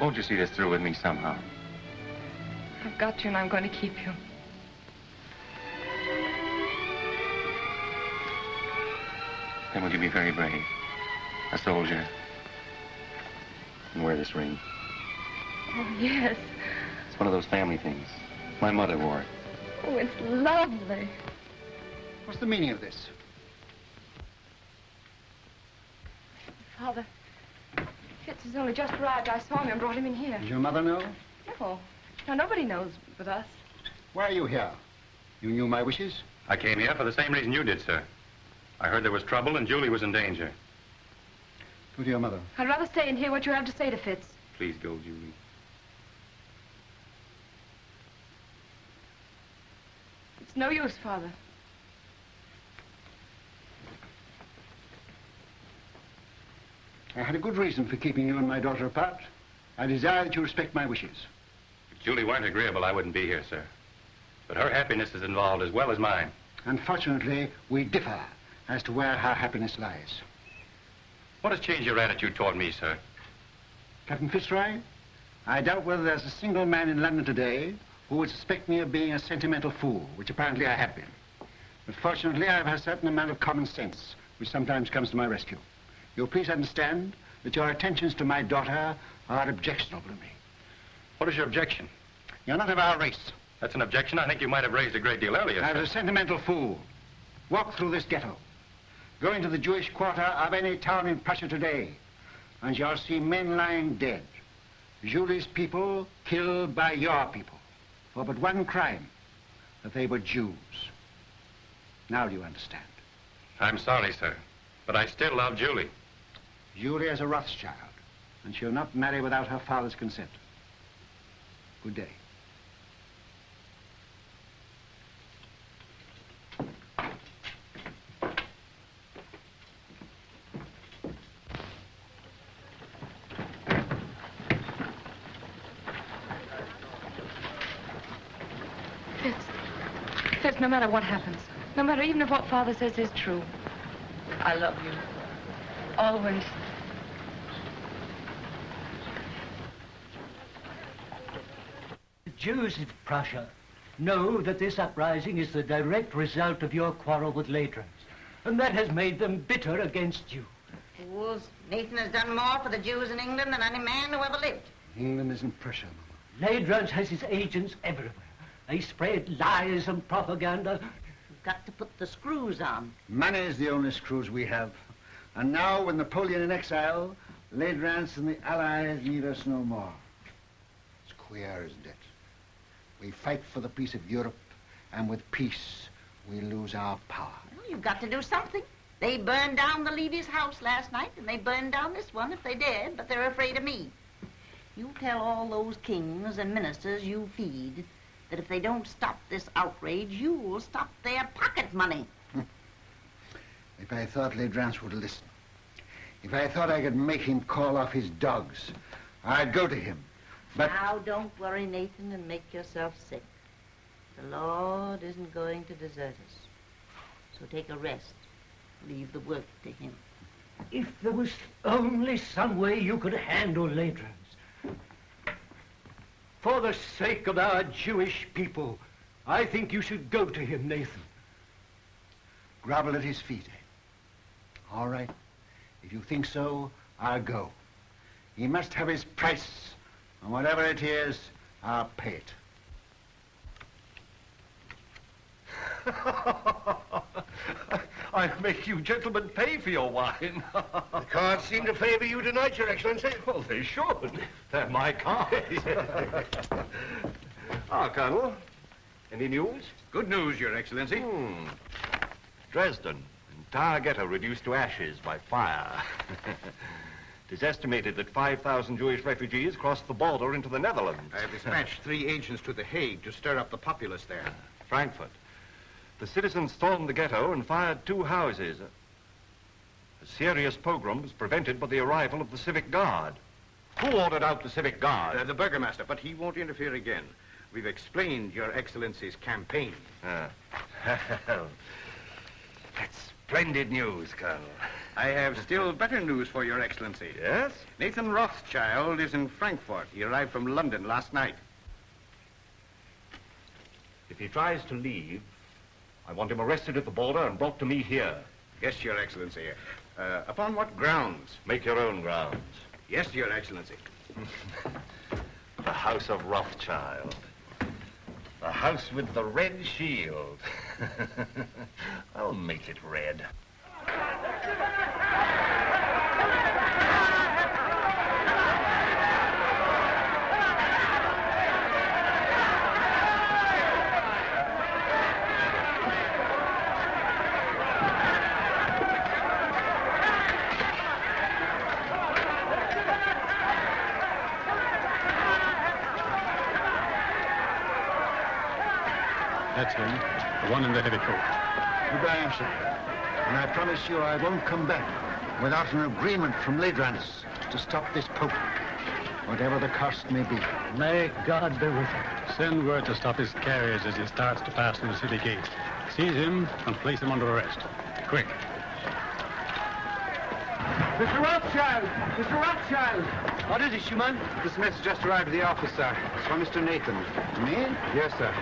Won't you see this through with me somehow? I've got you and I'm going to keep you. Then will you be very brave? A soldier. And wear this ring. Oh, yes. It's one of those family things. My mother wore it. Oh, it's lovely. What's the meaning of this? Father, Fitz has only just arrived. I saw him and brought him in here. Does your mother know? No. No, nobody knows but us. Why are you here? You knew my wishes? I came here for the same reason you did, sir. I heard there was trouble and Julie was in danger. Go to your mother. I'd rather stay and hear what you have to say to Fitz. Please go, Julie. It's no use, Father. I had a good reason for keeping you and my daughter apart. I desire that you respect my wishes. If Julie weren't agreeable, I wouldn't be here, sir. But her happiness is involved as well as mine. Unfortunately, we differ as to where her happiness lies. What has changed your attitude toward me, sir? Captain Fitzroy, I doubt whether there's a single man in London today who would suspect me of being a sentimental fool, which apparently I have been. But fortunately, I have a certain amount of common sense, which sometimes comes to my rescue. You'll please understand that your attentions to my daughter are objectionable to me. What is your objection? You're not of our race. That's an objection I think you might have raised a great deal earlier, I sir. was a sentimental fool. Walk through this ghetto. Go into the Jewish quarter of any town in Prussia today, and you'll see men lying dead. Julie's people killed by your people for but one crime, that they were Jews. Now do you understand? I'm sorry, sir, but I still love Julie. Julie is a Rothschild, and she'll not marry without her father's consent. Good day. Fitz, no matter what happens, no matter even if what Father says is true, I love you. Always. The Jews of Prussia know that this uprising is the direct result of your quarrel with Ladrans, and that has made them bitter against you. Fools. Nathan has done more for the Jews in England than any man who ever lived. England isn't Prussia, Mama. Ladrans has his agents everywhere. They spread lies and propaganda. You've got to put the screws on. Money is the only screws we have. And now, with Napoleon in exile, Ladrans and the Allies need us no more. It's queer, isn't it? We fight for the peace of Europe, and with peace, we lose our power. Well, you've got to do something. They burned down the Levy's house last night, and they burned down this one if they dared, but they're afraid of me. You tell all those kings and ministers you feed that if they don't stop this outrage, you'll stop their pocket money. If I thought Ladrans would listen, if I thought I could make him call off his dogs, I'd go to him. But now, don't worry, Nathan, and make yourself sick. The Lord isn't going to desert us. So take a rest. Leave the work to him. If there was only some way you could handle Ladrans. For the sake of our Jewish people, I think you should go to him, Nathan. Grovel at his feet, eh? All right. If you think so, I'll go. He must have his price. And whatever it is, I'll pay it. I'll make you gentlemen pay for your wine. The cards seem to favor you tonight, Your Excellency. Well, they should. They're my cards. Colonel, any news? Good news, Your Excellency. Dresden, entire ghetto reduced to ashes by fire. It is estimated that 5,000 Jewish refugees crossed the border into the Netherlands. I have dispatched 3 agents to The Hague to stir up the populace there. Frankfurt. The citizens stormed the ghetto and fired 2 houses. A serious pogrom was prevented by the arrival of the Civic Guard. Who ordered out the Civic Guard? The Burgomaster, but he won't interfere again. We've explained Your Excellency's campaign. That's splendid news, Colonel. I have still better news for Your Excellency. Yes? Nathan Rothschild is in Frankfurt. He arrived from London last night. If he tries to leave, I want him arrested at the border and brought to me here. Yes, Your Excellency. Upon what grounds? Make your own grounds. Yes, Your Excellency. The House of Rothschild. The house with the red shield. I'll make it red. That's him, the one in the heavy coat. Goodbye, sir. And I promise you I won't come back without an agreement from Ladrans to stop this Pope, whatever the cost may be. May God be with him. Send word to stop his carriage as he starts to pass through the city gate. Seize him and place him under arrest. Quick. Mr. Rothschild! Mr. Rothschild! What is it, Schumann? This message just arrived at the office, sir. It's from Mr. Nathan. Me? Yes, sir.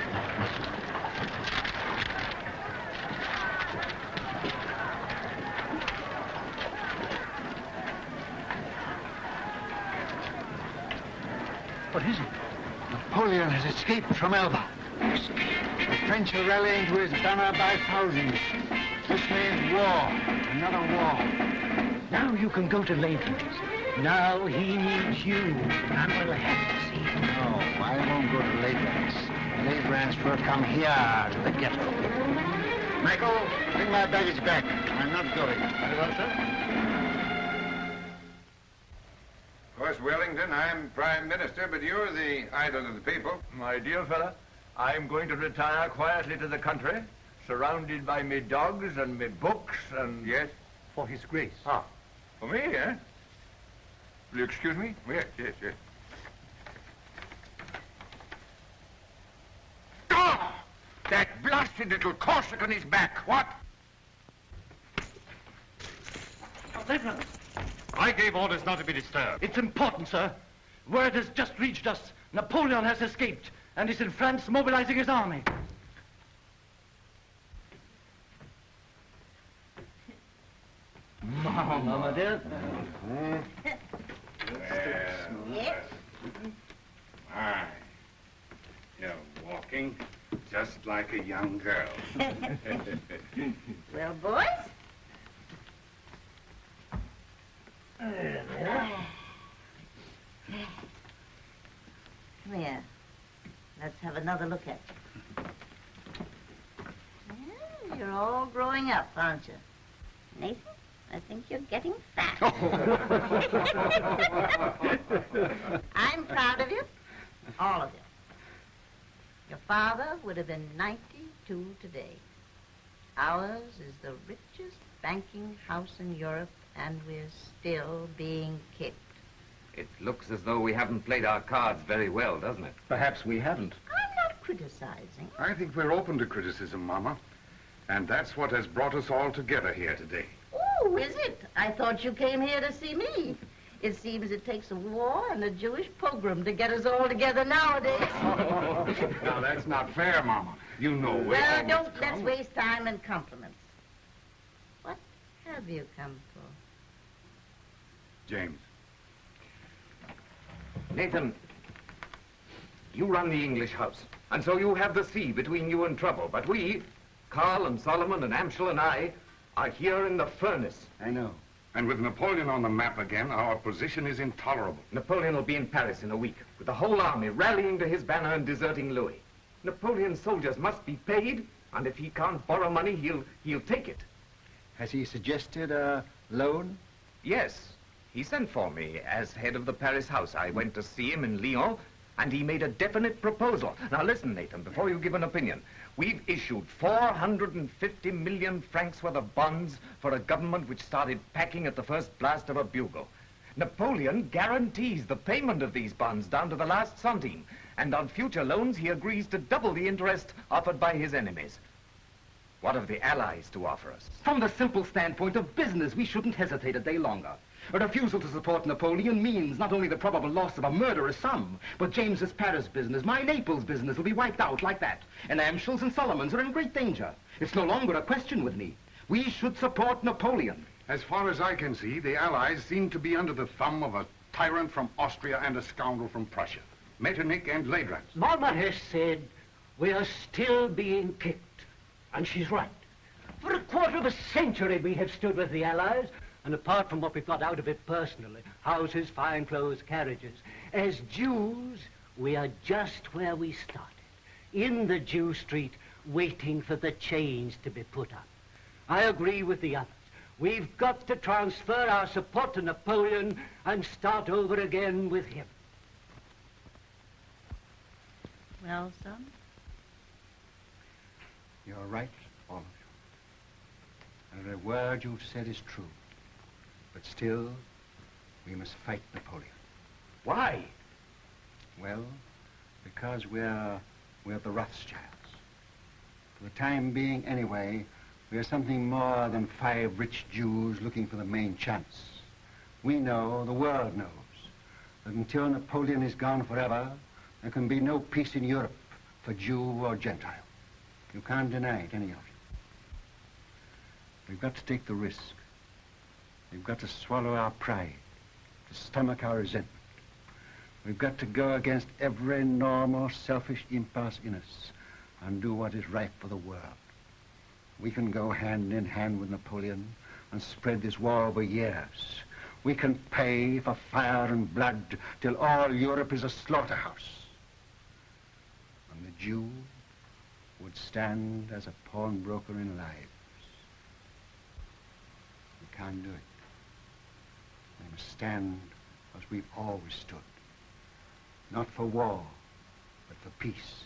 What is it? Napoleon has escaped from Elba. The French are rallying to his banner by thousands. This means war. Another war. Now you can go to Latham's. Now he needs you, and we'll have to see him. No, I won't go to Ladrans. Ladrans will come here to the ghetto. Michael, bring my baggage back. I'm not going. Very well, sir. Of course, Wellington, I'm Prime Minister, but you're the idol of the people. My dear fella, I'm going to retire quietly to the country, surrounded by me dogs and me books and... Yes? For His Grace. Ah, for me, eh? Will you excuse me? Yes, yes, yes. Oh! That blasted little Corsican is back. What? Latham! I gave orders not to be disturbed. It's important, sir. Word has just reached us. Napoleon has escaped and is in France mobilizing his army. Mama, dear. Yes? My, you're walking just like a young girl. Well, boys? Come here. Let's have another look at you. Well, you're all growing up, aren't you? Nathan, I think you're getting fat. I'm proud of you. All of you. Your father would have been 92 today. Ours is the richest banking house in Europe, and we're still being kicked. It looks as though we haven't played our cards very well, doesn't it? Perhaps we haven't. I'm not criticizing. I think we're open to criticism, Mama. And that's what has brought us all together here today. Oh, is it? I thought you came here to see me. It seems it takes a war and a Jewish pogrom to get us all together nowadays. Now, that's not fair, Mama. You know we're Well, almost don't come. let's waste time in compliments. What have you come for? James. Nathan, you run the English house, and so you have the sea between you and trouble. But we, Carl and Solomon and Amschel and I, are here in the furnace. I know. And with Napoleon on the map again, our position is intolerable. Napoleon will be in Paris in a week, with the whole army rallying to his banner and deserting Louis. Napoleon's soldiers must be paid, and if he can't borrow money, he'll take it. Has he suggested a loan? Yes. He sent for me as head of the Paris house. I went to see him in Lyon, and he made a definite proposal. Now listen, Nathan, before you give an opinion. We've issued 450 million francs worth of bonds for a government which started packing at the first blast of a bugle. Napoleon guarantees the payment of these bonds down to the last centime, and on future loans he agrees to double the interest offered by his enemies. What have the Allies to offer us? From the simple standpoint of business, we shouldn't hesitate a day longer. A refusal to support Napoleon means not only the probable loss of a murderous sum, but James's Paris business, my Naples business, will be wiped out like that. And Amschel's and Solomon's are in great danger. It's no longer a question with me. We should support Napoleon. As far as I can see, the Allies seem to be under the thumb of a tyrant from Austria and a scoundrel from Prussia. Metternich and Ladrans. Mama has said we are still being kicked, and she's right. For a quarter of a century we have stood with the Allies, and apart from what we've got out of it personally, houses, fine clothes, carriages, as Jews, we are just where we started, in the Jew Street, waiting for the change to be put up. I agree with the others. We've got to transfer our support to Napoleon and start over again with him. Well, son? You're right, all of you. Every word you've said is true. But still, we must fight Napoleon. Why? Well, because we're the Rothschilds. For the time being, anyway, we're something more than 5 rich Jews looking for the main chance. We know, the world knows, that until Napoleon is gone forever, there can be no peace in Europe for Jew or Gentile. You can't deny it, any of you. We've got to take the risk. We've got to swallow our pride, to stomach our resentment. We've got to go against every normal, selfish impulse in us and do what is right for the world. We can go hand in hand with Napoleon and spread this war over years. We can pay for fire and blood till all Europe is a slaughterhouse. And the Jew would stand as a pawnbroker in lives. We can't do it. We must stand as we've always stood. Not for war, but for peace.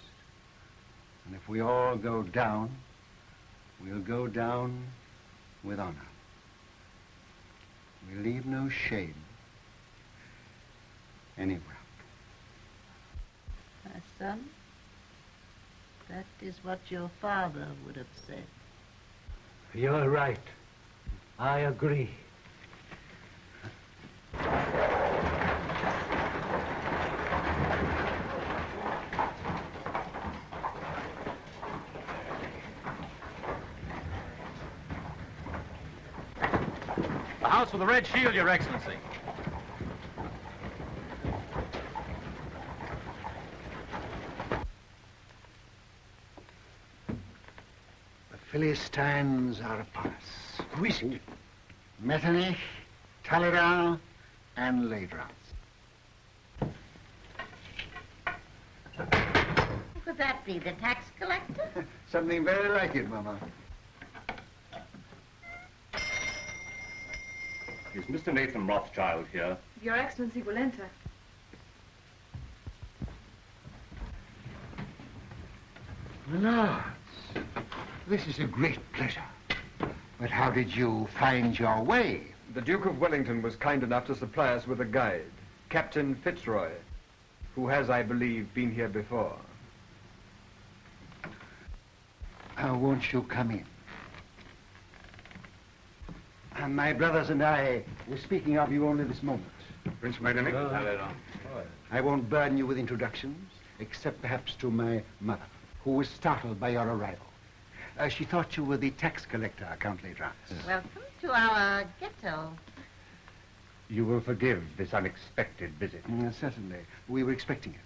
And if we all go down, we'll go down with honor. We leave no shame anywhere. My son, that is what your father would have said. You're right. I agree. The house with the red shield, Your Excellency. The Philistines are upon us. Who is it? Metternich, Talleyrand, and Ladrans. Could that be the tax collector? Something very like it, Mama. Is Mr. Nathan Rothschild here? Your Excellency will enter. Lords, this is a great pleasure. But how did you find your way? The Duke of Wellington was kind enough to supply us with a guide, Captain Fitzroy, who has, I believe, been here before. Won't you come in? My brothers and I were speaking of you only this moment. Prince Metternich. I won't burden you with introductions, except perhaps to my mother, who was startled by your arrival. She thought you were the tax collector, Count Ledrans. Welcome to our ghetto. You will forgive this unexpected visit. Certainly. We were expecting it.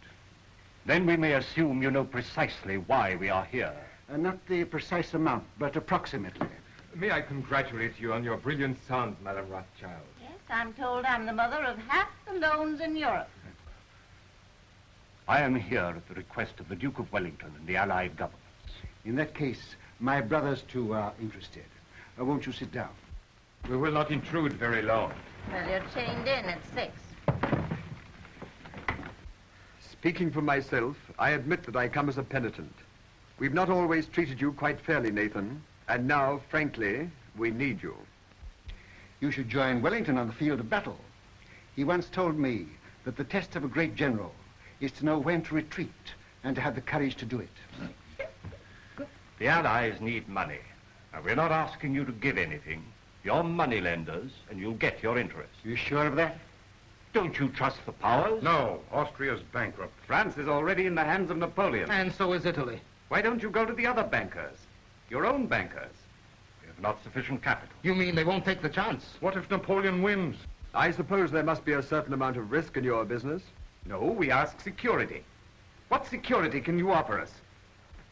Then we may assume you know precisely why we are here. Not the precise amount, but approximately. May I congratulate you on your brilliant son, Madame Rothschild? Yes, I'm told I'm the mother of half the loans in Europe. I am here at the request of the Duke of Wellington and the Allied governments. In that case, my brothers too are interested. Won't you sit down? We will not intrude very long. Well, you're chained in at 6. Speaking for myself, I admit that I come as a penitent. We've not always treated you quite fairly, Nathan, and now, frankly, we need you. You should join Wellington on the field of battle. He once told me that the test of a great general is to know when to retreat and to have the courage to do it. The Allies need money. And we're not asking you to give anything. You're money lenders, and you'll get your interest. You sure of that? Don't you trust the powers? No, Austria's bankrupt. France is already in the hands of Napoleon. And so is Italy. Why don't you go to the other bankers? Your own bankers. We have not sufficient capital. You mean they won't take the chance? What if Napoleon wins? I suppose there must be a certain amount of risk in your business. No, we ask security. What security can you offer us?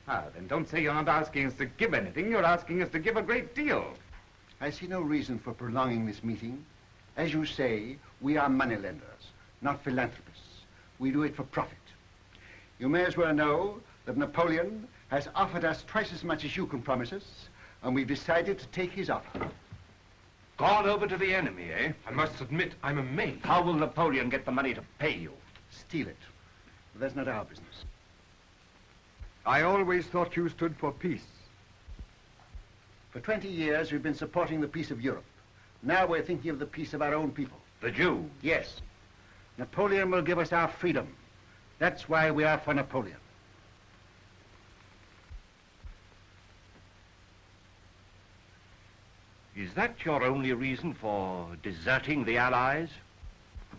Then don't say you're not asking us to give anything. You're asking us to give a great deal. I see no reason for prolonging this meeting. As you say, we are moneylenders, not philanthropists. We do it for profit. You may as well know that Napoleon has offered us twice as much as you can promise us, and we've decided to take his offer. Gone over to the enemy, eh? I must admit, I'm amazed. How will Napoleon get the money to pay you? Steal it. But that's not our business. I always thought you stood for peace. For 20 years, we've been supporting the peace of Europe. Now we're thinking of the peace of our own people. The Jews? Yes. Napoleon will give us our freedom. That's why we are for Napoleon. Is that your only reason for deserting the Allies?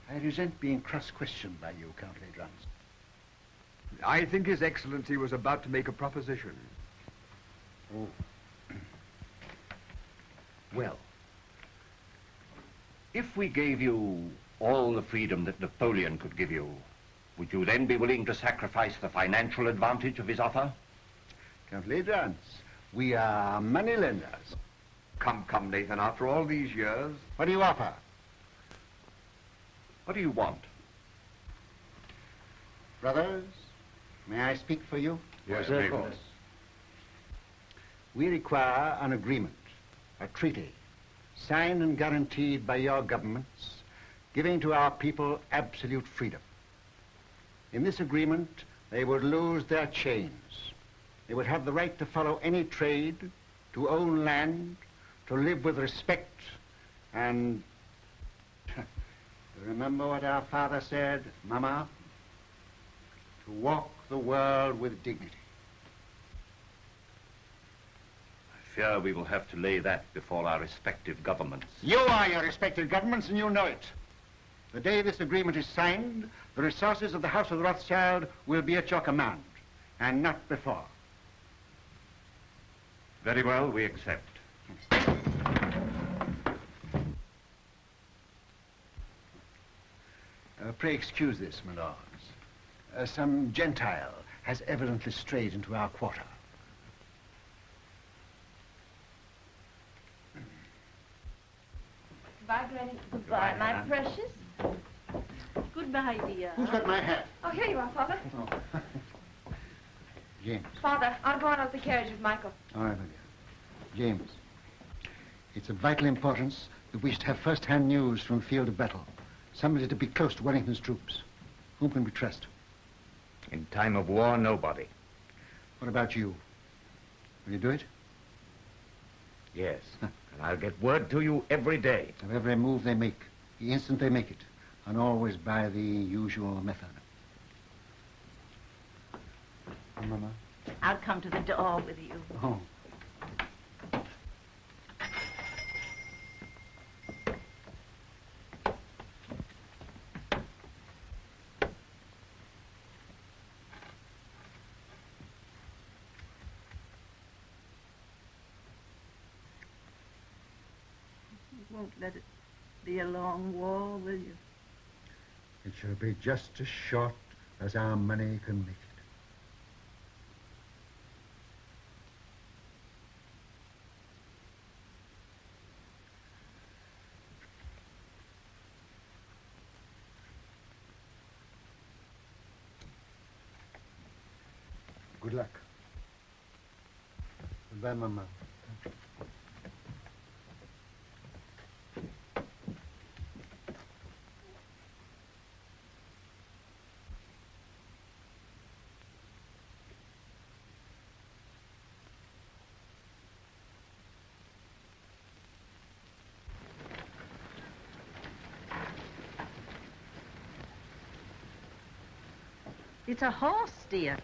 I resent being cross-questioned by you, Count Ledrans. I think His Excellency was about to make a proposition. Oh. Well, if we gave you all the freedom that Napoleon could give you, would you then be willing to sacrifice the financial advantage of his offer? Count Ledrans, we are moneylenders. Come, Nathan, after all these years... What do you offer? What do you want? Brothers, may I speak for you? Yes, of course. We require an agreement, a treaty, signed and guaranteed by your governments, giving to our people absolute freedom. In this agreement, they would lose their chains. They would have the right to follow any trade, to own land, to live with respect, and... Remember what our father said, Mama? To walk the world with dignity. I fear we will have to lay that before our respective governments. You are your respective governments, and you know it. The day this agreement is signed, the resources of the House of Rothschild will be at your command, and not before. Very well, we accept. Pray excuse this, my lords. Some Gentile has evidently strayed into our quarter. Goodbye, Granny. Goodbye, my precious. Goodbye, dear. Who's got my hat? Oh, here you are, Father. Oh. James. Father, I'll go out of the carriage with Michael. All right, my dear. James, it's of vital importance that we should have first-hand news from the field of battle. Somebody to be close to Wellington's troops. Whom can we trust? In time of war, nobody. What about you? Will you do it? Yes. And I'll get word to you every day. Of every move they make, the instant they make it, and always by the usual method. Oh, Mama? I'll come to the door with you. Oh. won't let it be a long war, will you? It shall be just as short as our money can make it. Good luck. Goodbye, Mama. It's a horse, dear.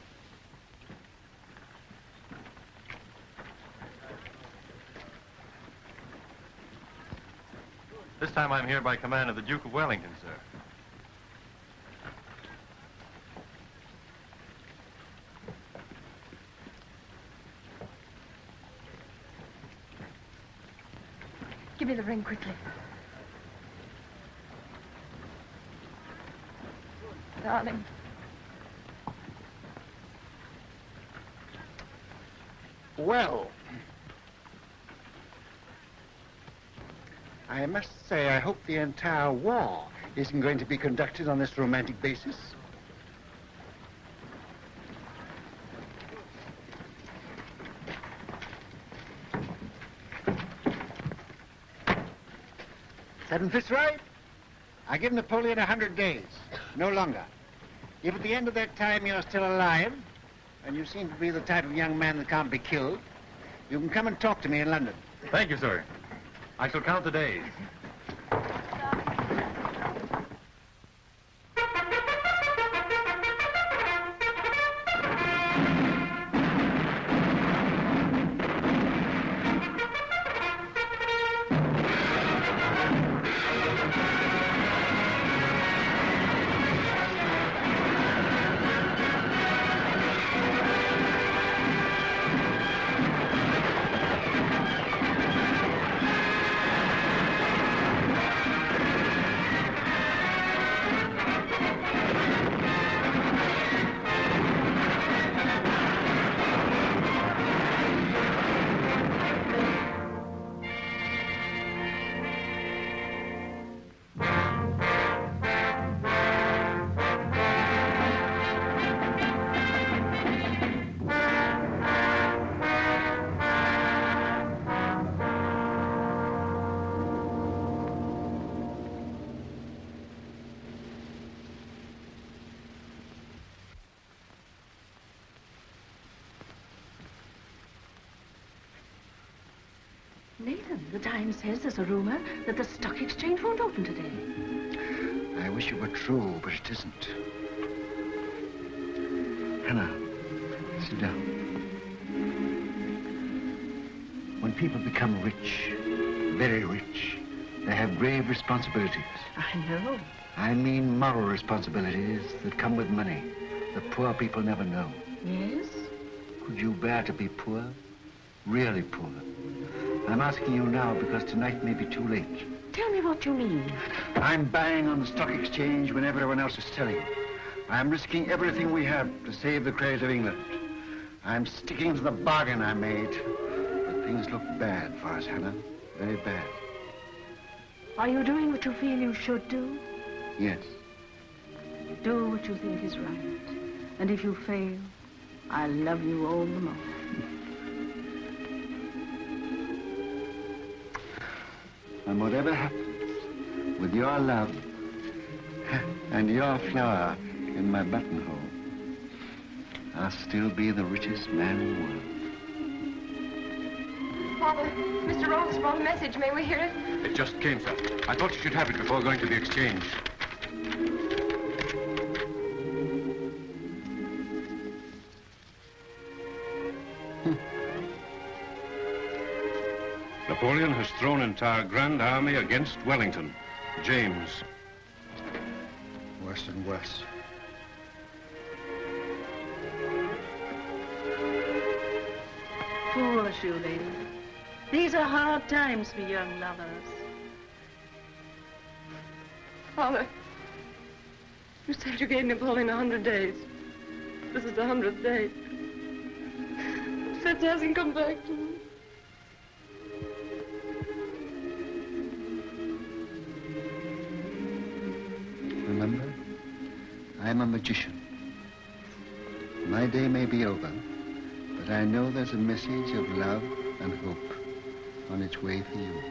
This time I'm here by command of the Duke of Wellington, sir. Give me the ring quickly. Darling. Well, I must say I hope the entire war isn't going to be conducted on this romantic basis. Seven Fitzroy, I give Napoleon 100 days, no longer. If at the end of that time you're still alive, and you seem to be the type of young man that can't be killed, you can come and talk to me in London. Thank you, sir. I shall count the days. Nathan, the Times says there's a rumor that the stock exchange won't open today. I wish it were true, but it isn't. Hannah, sit down. When people become rich, very rich, they have grave responsibilities. I know. I mean moral responsibilities that come with money, that poor people never know. Yes? Could you bear to be poor? Really poor? I'm asking you now because tonight may be too late. Tell me what you mean. I'm buying on the stock exchange when everyone else is selling. I'm risking everything we have to save the credit of England. I'm sticking to the bargain I made. But things look bad for us, Hannah. Very bad. Are you doing what you feel you should do? Yes. Do what you think is right. And if you fail, I'll love you all the more. And whatever happens, with your love and your flower in my buttonhole, I'll still be the richest man in the world. Father, Mr. Rose brought a message. May we hear it? It just came, sir. I thought you should have it before going to the exchange. Napoleon has thrown entire grand army against Wellington. James. Worse and worse. Poor shoe lady. These are hard times for young lovers. Father, you said you gave Napoleon 100 days. This is the 100th day. Fitz hasn't come back to me. Remember, I'm a magician. My day may be over, but I know there's a message of love and hope on its way for you.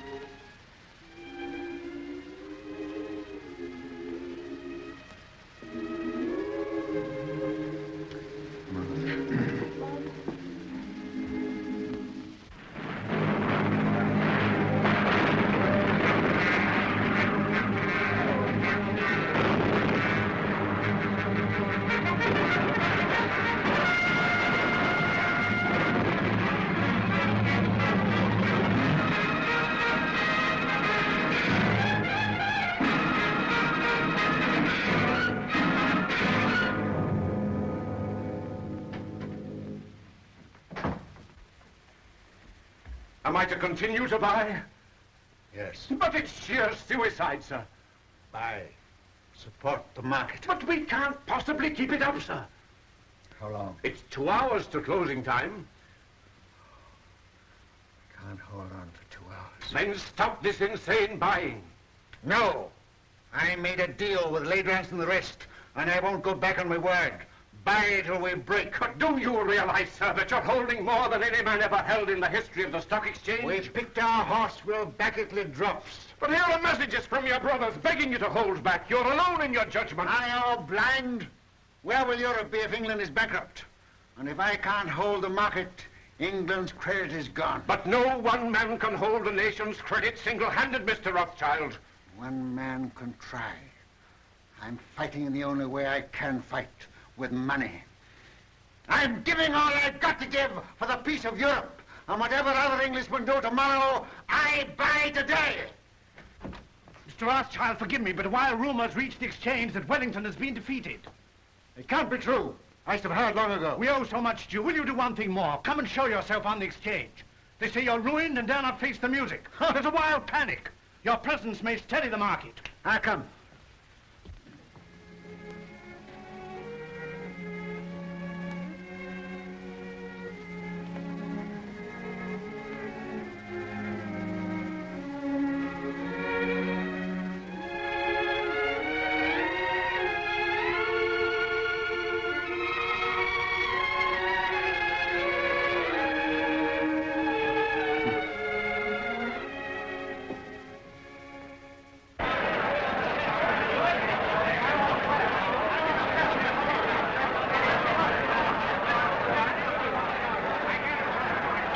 Am I to continue to buy? Yes. But it's sheer suicide, sir. Buy. Support the market. But we can't possibly keep it up, sir. How long? It's 2 hours to closing time. Can't hold on for 2 hours. Then stop this insane buying. No. I made a deal with Ladrans and the rest, and I won't go back on my word. Buy till we break. But do you realize, sir, that you're holding more than any man ever held in the history of the stock exchange? We've picked our horse, we'll back it till it drops. But here are messages from your brothers begging you to hold back. You're alone in your judgment. I am blind. Where will Europe be if England is bankrupt? And if I can't hold the market, England's credit is gone. But no one man can hold a nation's credit single-handed, Mr. Rothschild. One man can try. I'm fighting in the only way I can fight, with money. I'm giving all I've got to give for the peace of Europe. And whatever other Englishmen do tomorrow, I buy today. Mr. Rothschild, forgive me, but while rumors reach the exchange that Wellington has been defeated. It can't be true. I should have heard long ago. We owe so much to you. Will you do one thing more? Come and show yourself on the exchange. They say you're ruined and dare not face the music. There's a wild panic. Your presence may steady the market. I come.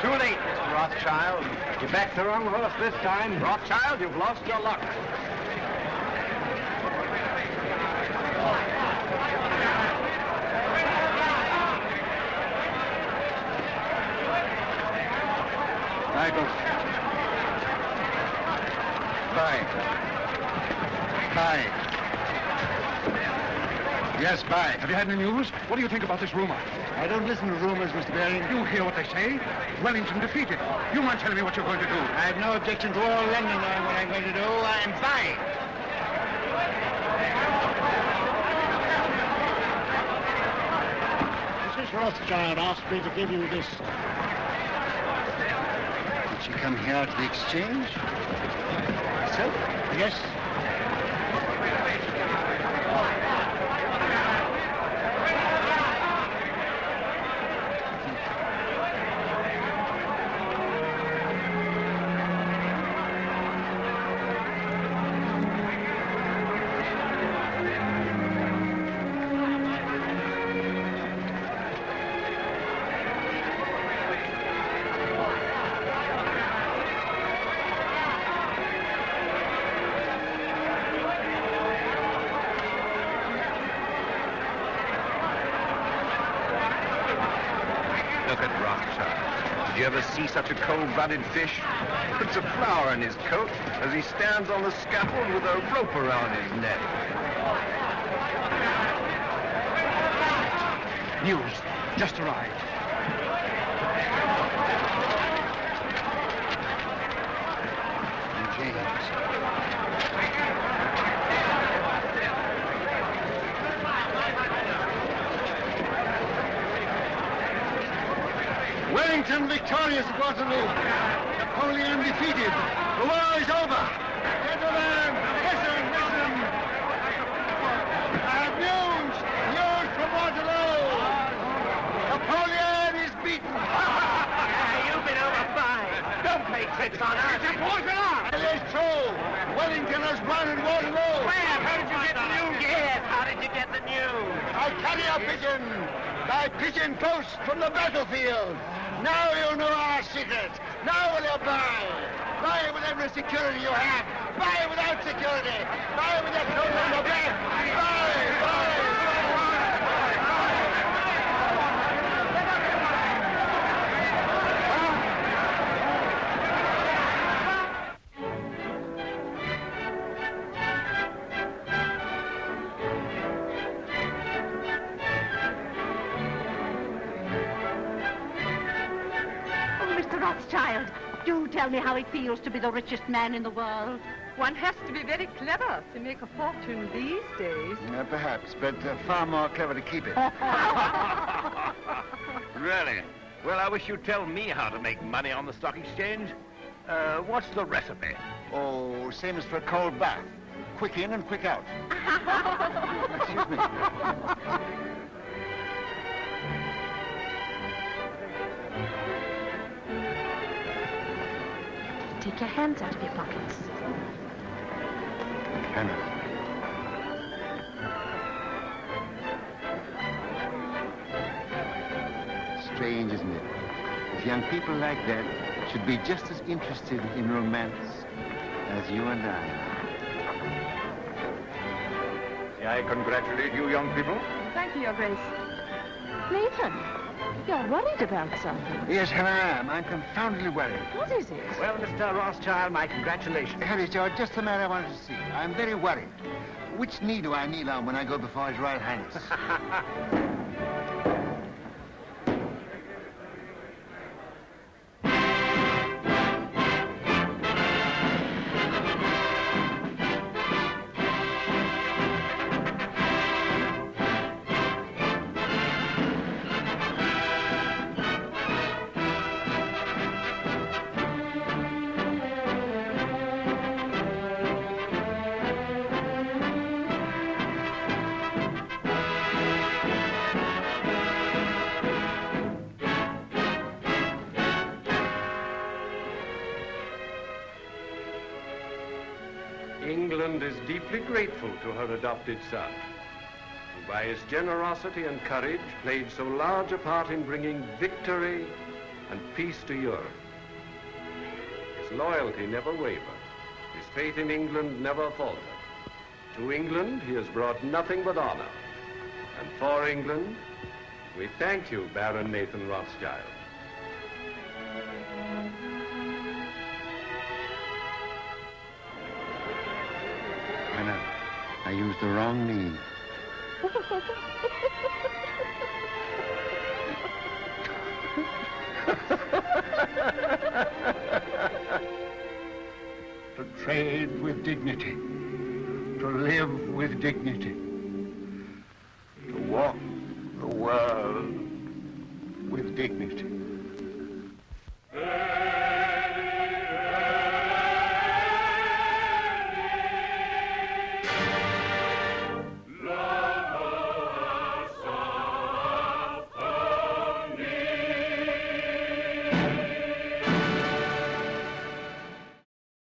Too late, Mr. Rothschild. You backed the wrong horse this time. Rothschild, you've lost your luck. Michael. Buy. Buy. Yes, buy. Have you had any news? What do you think about this rumor? I don't listen to rumors, Mr. Baring. You hear what they say? Wellington defeated. You mind telling me what you're going to do? I have no objection to all London knowing what I'm going to do. I'm buying. Mrs. Rothschild asked me to give you this. Did she come here to the exchange? So? Yes. Look at Rothschild. Did you ever see such a cold-blooded fish? Puts a flower in his coat as he stands on the scaffold with a rope around his neck. News. Just arrived. Britain victorious at Waterloo. Napoleon defeated. The war is over. Gentlemen, listen, listen. I have news. News from Waterloo. Napoleon is beaten. You've been overfired. Don't play tricks on us. It's important. It is true. Wellington has won in Waterloo. Where? How did you get the news? Yes, how did you get the news? I carry a pigeon. By pigeon post from the battlefield. Now you know our secret. Now will you buy? Buy with every security you have. Buy without security. Buy with your clothes on your back. Buy. Rothschild, do tell me how it feels to be the richest man in the world. One has to be very clever to make a fortune these days. Perhaps, but far more clever to keep it. Really? Well, I wish you'd tell me how to make money on the stock exchange. What's the recipe? Oh, same as for a cold bath. Quick in and quick out. Excuse me. Take your hands out of your pockets. Hannah. Strange, isn't it? If young people like that should be just as interested in romance as you and I. May I congratulate you, young people? Thank you, Your Grace. Nathan, you're worried about something. Yes, Hannah, I am. I'm confoundedly worried. What is it? Well, Mr. Rothschild, my congratulations. Harry, George, just the man I wanted to see. I'm very worried. Which knee do I kneel on when I go before His Royal Highness? England is deeply grateful to her adopted son, who by his generosity and courage played so large a part in bringing victory and peace to Europe. His loyalty never wavered. His faith in England never faltered. To England, he has brought nothing but honor. And for England, we thank you, Baron Nathan Rothschild. Hannah, I used the wrong knee. To trade with dignity, to live with dignity, to walk the world with dignity.